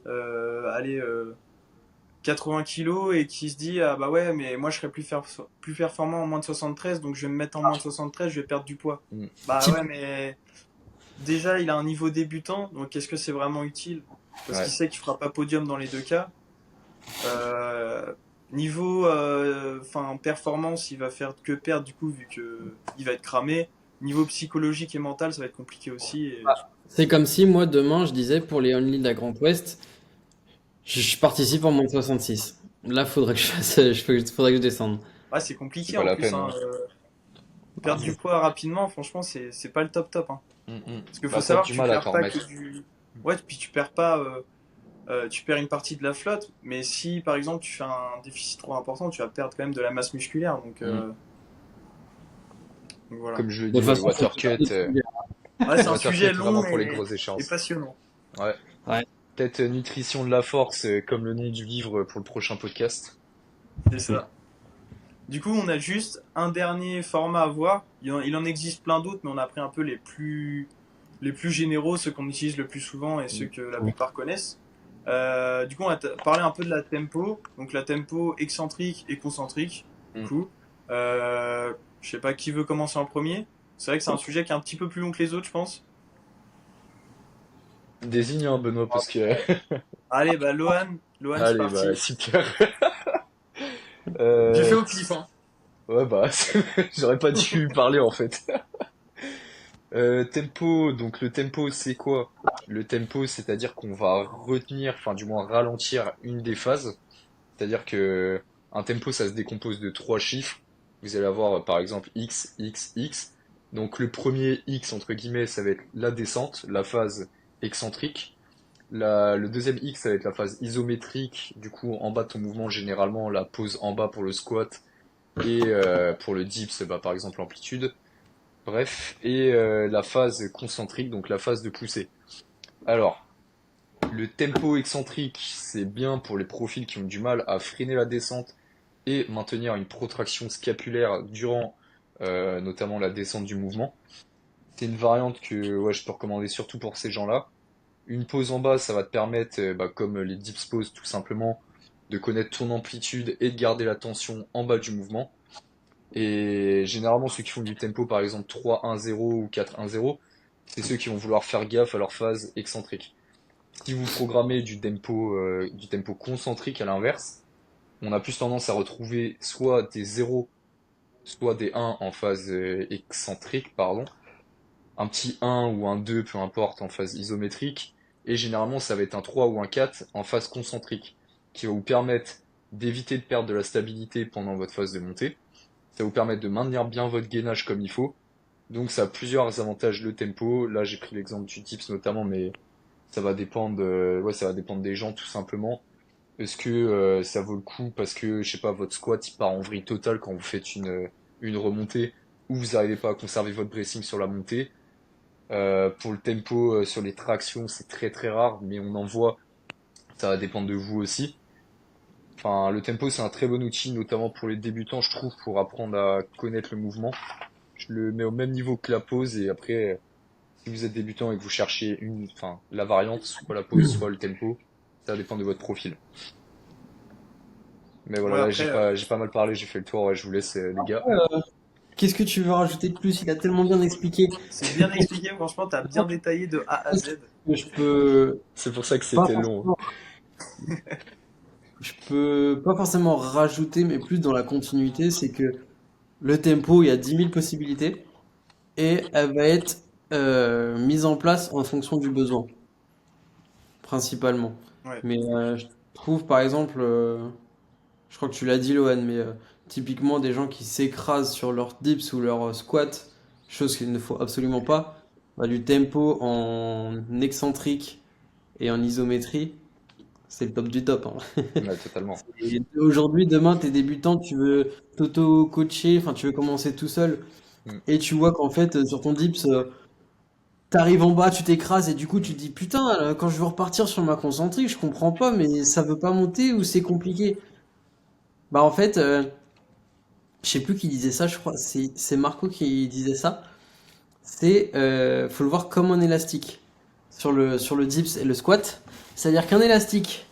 allez, 80 kilos et qui se dit, ah bah ouais, mais moi, je serais plus performant en moins de 73, donc je vais me mettre en moins de 73, je vais perdre du poids. Mm. Bah Type- ouais, mais déjà, il a un niveau débutant, donc est-ce que c'est vraiment utile? Parce qu'il Ouais. sait qu'il fera pas podium dans les deux cas. Euh, Niveau enfin performance, il va faire que perdre du coup vu que il va être cramé. Niveau psychologique et mental, ça va être compliqué aussi. C'est comme si moi demain je disais pour les Only de la Grand Ouest, je participe en moins de 66. Là, faudrait que je fasse, faudrait que je descende. Ah, c'est C'est compliqué pas en la plus, peine, hein. hein. Ah, Perdre du poids rapidement, franchement, c'est pas le top top, hein. Mm, mm. Parce qu'il faut Bah, t'as savoir du que tu mal à perds t'en pas que remettre. du. Ouais, puis tu perds pas. Tu perds une partie de la flotte, mais si par exemple tu fais un déficit trop important, tu vas perdre quand même de la masse musculaire. Mm. Donc voilà. Comme je le de toute dis, façon, faut que Ouais, c'est un water cut sujet long vraiment pour les grosses et échéances. passionnant. Ouais. Ouais. Peut-être nutrition de la force, comme le nom du livre pour le prochain podcast. C'est ça. Du coup, on a juste un dernier format à voir. Il en existe plein d'autres, mais on a pris un peu les plus généraux, ceux qu'on utilise le plus souvent et ceux Mm, que la plupart connaissent. Du coup, on va parler un peu de la tempo. Donc la tempo excentrique et concentrique. Du mm. coup, je sais pas qui veut commencer en premier. C'est vrai que c'est un sujet qui est un petit peu plus long que les autres, je pense. Désigne un Benoît parce que Allez, bah Lohan, c'est allez bah parti. super. J'ai fait Euh, au pif, hein. ouais bah j'aurais pas dû parler en fait. Tempo, donc le tempo c'est quoi? Le tempo c'est-à-dire qu'on va retenir, enfin du moins ralentir une des phases. C'est-à-dire que un tempo ça se décompose de trois chiffres. Vous allez avoir par exemple x, x, x. Donc le premier x entre guillemets ça va être la descente, la phase excentrique. Le deuxième X, ça va être la phase isométrique. Du coup, en bas de ton mouvement, généralement, la pose en bas pour le squat et pour le dips, bah, par exemple, l'amplitude. Bref, et la phase concentrique, donc la phase de poussée. Alors, le tempo excentrique, c'est bien pour les profils qui ont du mal à freiner la descente et maintenir une protraction scapulaire durant notamment la descente du mouvement. C'est une variante que ouais, je peux recommander surtout pour ces gens-là. Une pause en bas, ça va te permettre, bah, comme les dips poses tout simplement, de connaître ton amplitude et de garder la tension en bas du mouvement. Et généralement, ceux qui font du tempo, par exemple 3-1-0 ou 4-1-0, c'est ceux qui vont vouloir faire gaffe à leur phase excentrique. Si vous programmez du tempo concentrique à l'inverse, on a plus tendance à retrouver soit des 0, soit des 1 en phase excentrique, pardon, un petit 1 ou un 2, peu importe, en phase isométrique, et généralement ça va être un 3 ou un 4 en phase concentrique, qui va vous permettre d'éviter de perdre de la stabilité pendant votre phase de montée, ça va vous permettre de maintenir bien votre gainage comme il faut, donc ça a plusieurs avantages le tempo, là j'ai pris l'exemple du tips notamment, mais ça va dépendre, ouais, ça va dépendre des gens tout simplement. Est-ce que ça vaut le coup parce que, je sais pas, votre squat il part en vrille totale quand vous faites une remontée, ou vous n'arrivez pas à conserver votre bracing sur la montée. Pour le tempo sur les tractions, c'est très très rare, mais on en voit. Ça va dépendre de vous aussi. Enfin, le tempo, c'est un très bon outil, notamment pour les débutants, je trouve, pour apprendre à connaître le mouvement. Je le mets au même niveau que la pause, et après, si vous êtes débutant et que vous cherchez enfin, la variante, soit la pause, soit le tempo, ça dépend de votre profil. Mais voilà, Ouais, là, après, j'ai pas mal parlé, j'ai fait le tour, ouais, je vous laisse, les gars. Qu'est-ce que tu veux rajouter de plus? Il a tellement bien expliqué. c'est bien expliqué, franchement, t'as bien détaillé de A à Z. Je peux C'est pour ça que pas c'était long. forcément, je peux pas forcément rajouter, mais plus dans la continuité, c'est que le tempo, il y a 10 000 possibilités et elle va être mise en place en fonction du besoin, principalement. Ouais. Mais je trouve, par exemple, je crois que tu l'as dit, Lohan, mais typiquement des gens qui s'écrasent sur leur dips ou leur squat, chose qu'il ne faut absolument pas, bah, du tempo en excentrique et en isométrie, c'est le top du top, hein. Ouais, totalement. Et aujourd'hui, demain, t'es débutant, tu veux t'auto-coacher, enfin tu veux commencer tout seul, Mm. et tu vois qu'en fait sur ton dips, t'arrives en bas, tu t'écrases, et du coup tu te dis putain, quand je veux repartir sur ma concentrique, je comprends pas, mais ça veut pas monter ou c'est compliqué. Bah en fait, je sais plus qui disait ça, je crois, c'est Marco qui disait ça. C'est faut le voir comme un élastique sur le dips et le squat. C'est-à-dire qu'un élastique,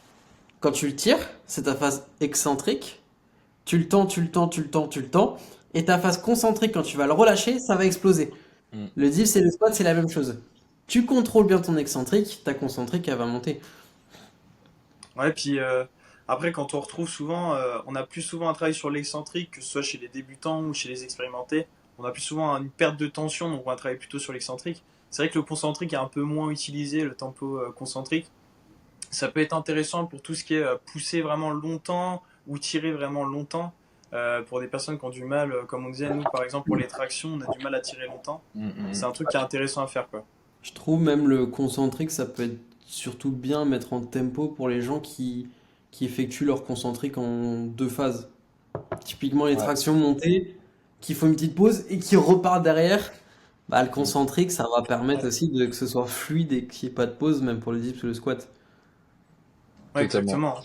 quand tu le tires, c'est ta phase excentrique. Tu le tends, tu le tends, tu le tends, tu le tends. Et ta phase concentrique, quand tu vas le relâcher, ça va exploser. Mm. Le dips et le squat, c'est la même chose. Tu contrôles bien ton excentrique, ta concentrique, elle va monter. Ouais, puis après, quand on retrouve souvent, on a plus souvent un travail sur l'excentrique, que ce soit chez les débutants ou chez les expérimentés. On a plus souvent une perte de tension, donc on va travailler plutôt sur l'excentrique. C'est vrai que le concentrique est un peu moins utilisé, le tempo concentrique. Ça peut être intéressant pour tout ce qui est pousser vraiment longtemps ou tirer vraiment longtemps. Pour des personnes qui ont du mal, comme on disait, nous par exemple pour les tractions, on a du mal à tirer longtemps. Mm, mm, C'est mm. un truc qui est intéressant à faire, quoi. Je trouve même le concentrique, ça peut être surtout bien mettre en tempo pour les gens qui effectuent leur concentrique en deux phases. Typiquement les Ouais. tractions montées, qui font une petite pause et qui repartent derrière. Bah, le concentrique, ça va permettre aussi que ce soit fluide et qu'il n'y ait pas de pause, même pour le dips ou le squat. Ouais, Totalement, exactement.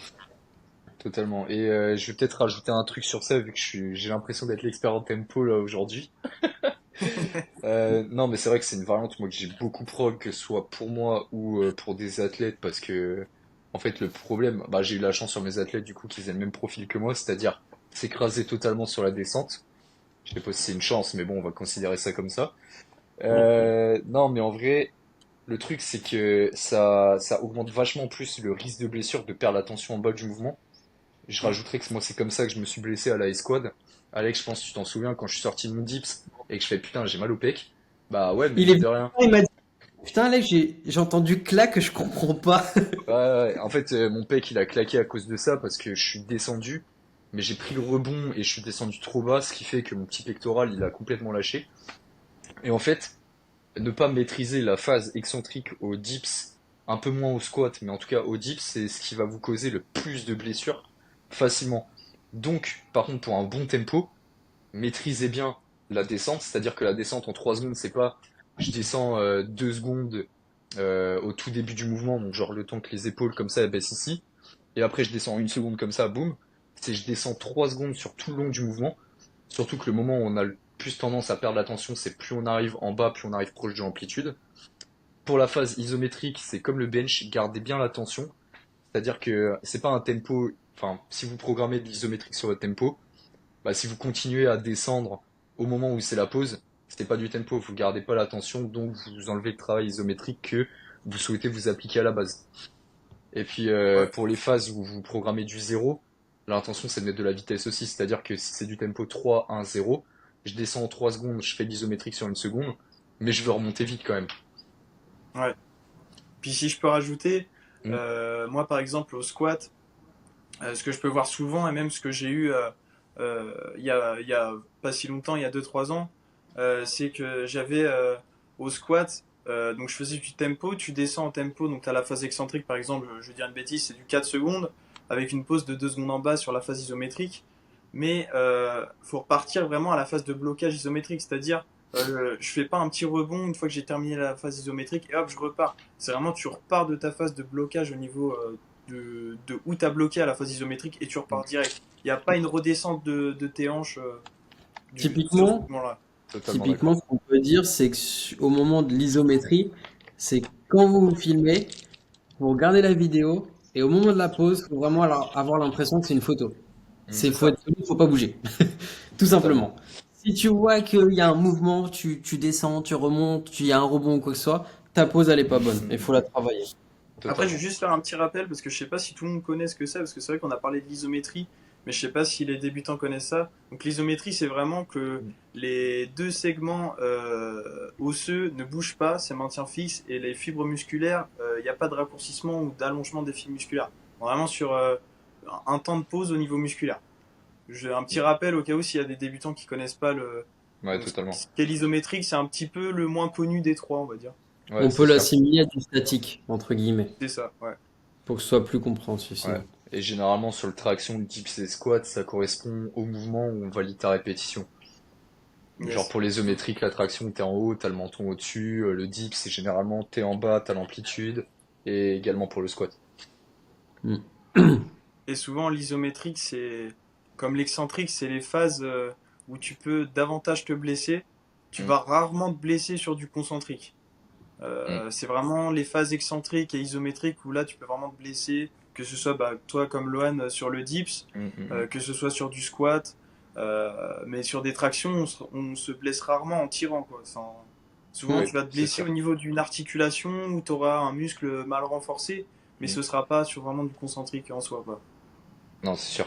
totalement. Et je vais peut-être rajouter un truc sur ça, vu que j'ai l'impression d'être l'expert en tempo là aujourd'hui. Non, mais c'est vrai que c'est une variante moi que j'ai beaucoup prog, que ce soit pour moi ou pour des athlètes, parce que en fait le problème, bah j'ai eu la chance sur mes athlètes du coup qu'ils aient le même profil que moi, c'est-à-dire s'écraser totalement sur la descente. Je sais pas si c'est une chance, mais bon, on va considérer ça comme ça. Non, mais en vrai, Le truc, c'est que ça augmente vachement plus le risque de blessure de perdre la tension en bas du mouvement. Je Mm. rajouterais que moi, c'est comme ça que je me suis blessé à la escouade. Alex, je pense que tu t'en souviens quand je suis sorti de mon dips et que je fais putain, j'ai mal au pec. Bah ouais, mais Il est mine venu, de rien. il m'a dit, putain, Alex, j'ai entendu claque, je comprends pas. Ouais, ouais. En fait, mon pec, il a claqué à cause de ça parce que je suis descendu, mais j'ai pris le rebond et je suis descendu trop bas, ce qui fait que mon petit pectoral, il a complètement lâché. Et en fait, ne pas maîtriser la phase excentrique au dips, un peu moins au squat, mais en tout cas au dips, c'est ce qui va vous causer le plus de blessures facilement. Donc, par contre, pour un bon tempo, maîtrisez bien la descente, c'est-à-dire que la descente en 3 secondes, c'est pas je descends 2 secondes au tout début du mouvement, donc genre le temps que les épaules comme ça elles baissent ici, et après je descends une seconde comme ça, boum. C'est je descends 3 secondes sur tout le long du mouvement, surtout que le moment où on a le plus tendance à perdre l'attention, c'est plus on arrive en bas, plus on arrive proche de l'amplitude. Pour la phase isométrique, c'est comme le bench, gardez bien l'attention, c'est-à-dire que c'est pas un tempo, enfin si vous programmez de l'isométrique sur votre tempo, bah, si vous continuez à descendre au moment où c'est la pause, c'est pas du tempo, vous gardez pas l'attention, donc vous enlevez le travail isométrique que vous souhaitez vous appliquer à la base. Et puis Ouais. pour les phases où vous programmez du zéro, l'intention c'est de mettre de la vitesse aussi, c'est-à-dire que si c'est du tempo 3, 1, 0, je descends en 3 secondes, je fais l'isométrique sur une seconde, mais je veux remonter vite quand même. Ouais. Puis si je peux rajouter, Mm. moi par exemple au squat, ce que je peux voir souvent et même ce que j'ai eu il y a pas si longtemps, il y a 2 3 ans, c'est que j'avais au squat, donc je faisais du tempo, tu descends en tempo, donc tu as la phase excentrique par exemple, je vais dire une bêtise, c'est du 4 secondes, avec une pause de 2 secondes en bas sur la phase isométrique, mais faut repartir vraiment à la phase de blocage isométrique, c'est-à-dire je fais pas un petit rebond une fois que j'ai terminé la phase isométrique et hop je repars. C'est vraiment tu repars de ta phase de blocage au niveau de où tu as bloqué à la phase isométrique et tu repars direct. Il n'y a pas une redescente de tes hanches sur ce Typiquement, mouvement-là. Totalement typiquement, d'accord. ce qu'on peut dire, c'est que au moment de l'isométrie, c'est quand vous vous filmez, vous regardez la vidéo, et au moment de la pause, faut vraiment avoir l'impression que c'est une photo. Mm. C'est C'est faut ça. être solide, faut pas bouger. Tout Totalement. simplement. Si tu vois qu'il y a un mouvement, tu descends, tu remontes, il y a un rebond ou quoi que ce soit, ta pause elle est pas bonne. Il faut la Mm. travailler. Après, je vais Totalement. juste faire un petit rappel parce que je sais pas si tout le monde connaît ce que c'est, parce que c'est vrai qu'on a parlé de l'isométrie, mais je sais pas si les débutants connaissent ça. Donc l'isométrie, c'est vraiment que Mm. les deux segments osseux ne bougent pas, c'est maintien fixe, et les fibres musculaires, il n'y a pas de raccourcissement ou d'allongement des fibres musculaires. Vraiment sur un temps de pause au niveau musculaire. J'ai un petit rappel au cas où s'il y a des débutants qui connaissent pas le. Ouais, Donc, ce totalement. qu'est l'isométrique, c'est un petit peu le moins connu des trois, on va dire. Ouais, On peut c'est sûr. l'assimiler à du statique, entre guillemets, C'est ça, ouais. pour que ce soit plus compréhensible Ouais. sinon. Et généralement sur le traction, le dips et squat, ça correspond au mouvement où on valide ta répétition. Genre Yes. pour l'isométrique, la traction, t'es en haut, t'as le menton au-dessus. Le dips, c'est généralement t'es en bas, t'as l'amplitude. Et également pour le squat. Mm. Et souvent, l'isométrique, c'est comme l'excentrique, c'est les phases où tu peux davantage te blesser. Tu Mm, vas rarement te blesser sur du concentrique. mm, C'est vraiment les phases excentriques et isométriques où là, tu peux vraiment te blesser, que ce soit bah, toi comme Lohan sur le dips, mm, mm, mm. que ce soit sur du squat, mais sur des tractions, on se blesse rarement en tirant, quoi. Enfin, souvent, Oui, tu vas te c'est blesser sûr. au niveau d'une articulation où tu auras un muscle mal renforcé, mais Mm. ce sera pas sur vraiment du concentrique en soi, quoi. Non, c'est sûr.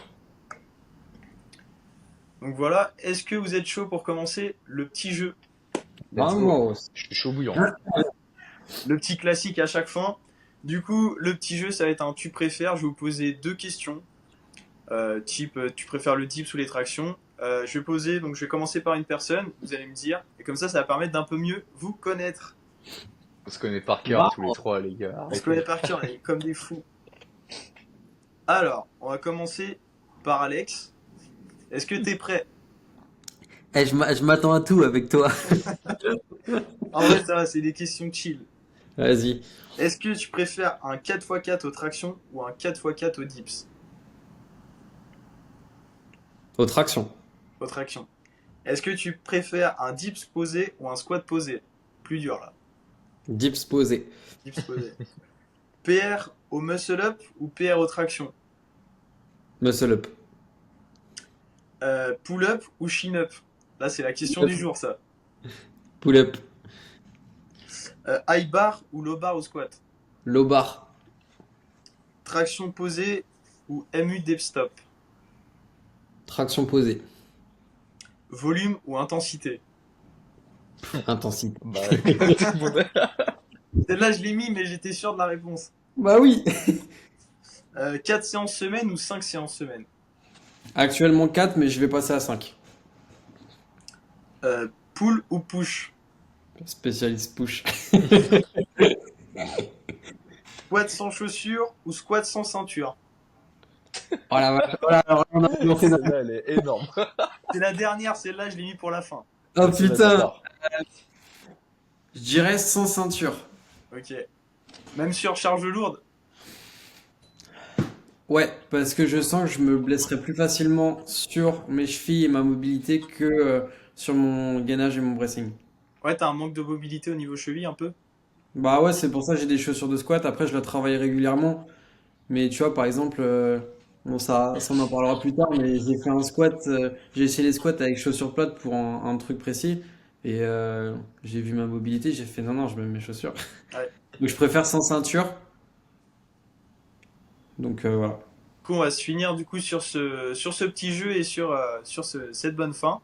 Donc voilà, est-ce que vous êtes chaud pour commencer le petit jeu? Let's go. Vamos. Je suis chaud bouillant. Le petit classique à chaque fin. Du coup, le petit jeu, ça va être un tu préfères. Je vais vous poser deux questions. Type, tu préfères le dips ou les tractions? Je vais poser, donc je vais commencer par une personne, vous allez me dire, et comme ça va permettre d'un peu mieux vous connaître. On se connaît par cœur tous les Vamos. trois, les gars. On se connaît Arrêtez. par cœur, on est comme des fous. Alors, on va commencer par Alex. Est-ce que t'es prêt? Eh, je m'attends à tout avec toi. En vrai, ça va, c'est des questions chill. Vas-y. Est-ce que tu préfères un 4x4 aux tractions ou un 4x4 aux dips? Aux tractions. Aux tractions. Est-ce que tu préfères un dips posé ou un squat posé? Plus dur là. Dips posé. Dips posé. PR au muscle up ou PR aux tractions? Muscle up. Pull up ou chin up? Là, c'est la question Pull du up. jour, ça. Pull up. High bar ou low bar au squat? Low bar. Traction posée ou MU dip stop? Traction posée. Volume ou intensité? Intensité. Bah, tout le monde Celle-là, je l'ai mis, mais j'étais sûr de la réponse. Bah oui. 4 séances semaine ou 5 séances semaine? Actuellement 4, mais je vais passer à 5. Pull ou push? Spécialiste push. Squat sans chaussures ou squat sans ceinture? Oh la vache, voilà, alors là, on a monté notre- Celle-là, elle est énorme. C'est la dernière, celle-là, je l'ai mis pour la fin. Oh Celle-là, putain. j'adore. Je dirais sans ceinture. Ok. Même sur charge lourde? Ouais, parce que je sens que je me blesserai plus facilement sur mes chevilles et ma mobilité que sur mon gainage et mon bracing. Ouais, t'as un manque de mobilité au niveau cheville un peu? Bah ouais, c'est pour ça que j'ai des chaussures de squat. Après, je la travaille régulièrement. Mais tu vois, par exemple, bon, ça on en parlera plus tard, mais j'ai fait un squat, j'ai essayé les squats avec chaussures plates pour un truc précis. Et j'ai vu ma mobilité, j'ai fait non, non, je mets mes chaussures. Ouais. Donc je préfère sans ceinture. Donc voilà. Du coup, on va se finir du coup sur ce petit jeu et sur cette bonne fin.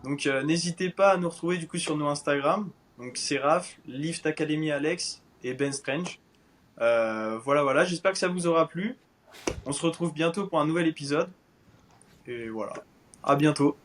Donc n'hésitez pas à nous retrouver du coup sur nos Instagram. Donc c'est Raph, Lift Academy Alex et Ben Strange. Voilà, voilà, j'espère que ça vous aura plu. On se retrouve bientôt pour un nouvel épisode. Et voilà, à bientôt.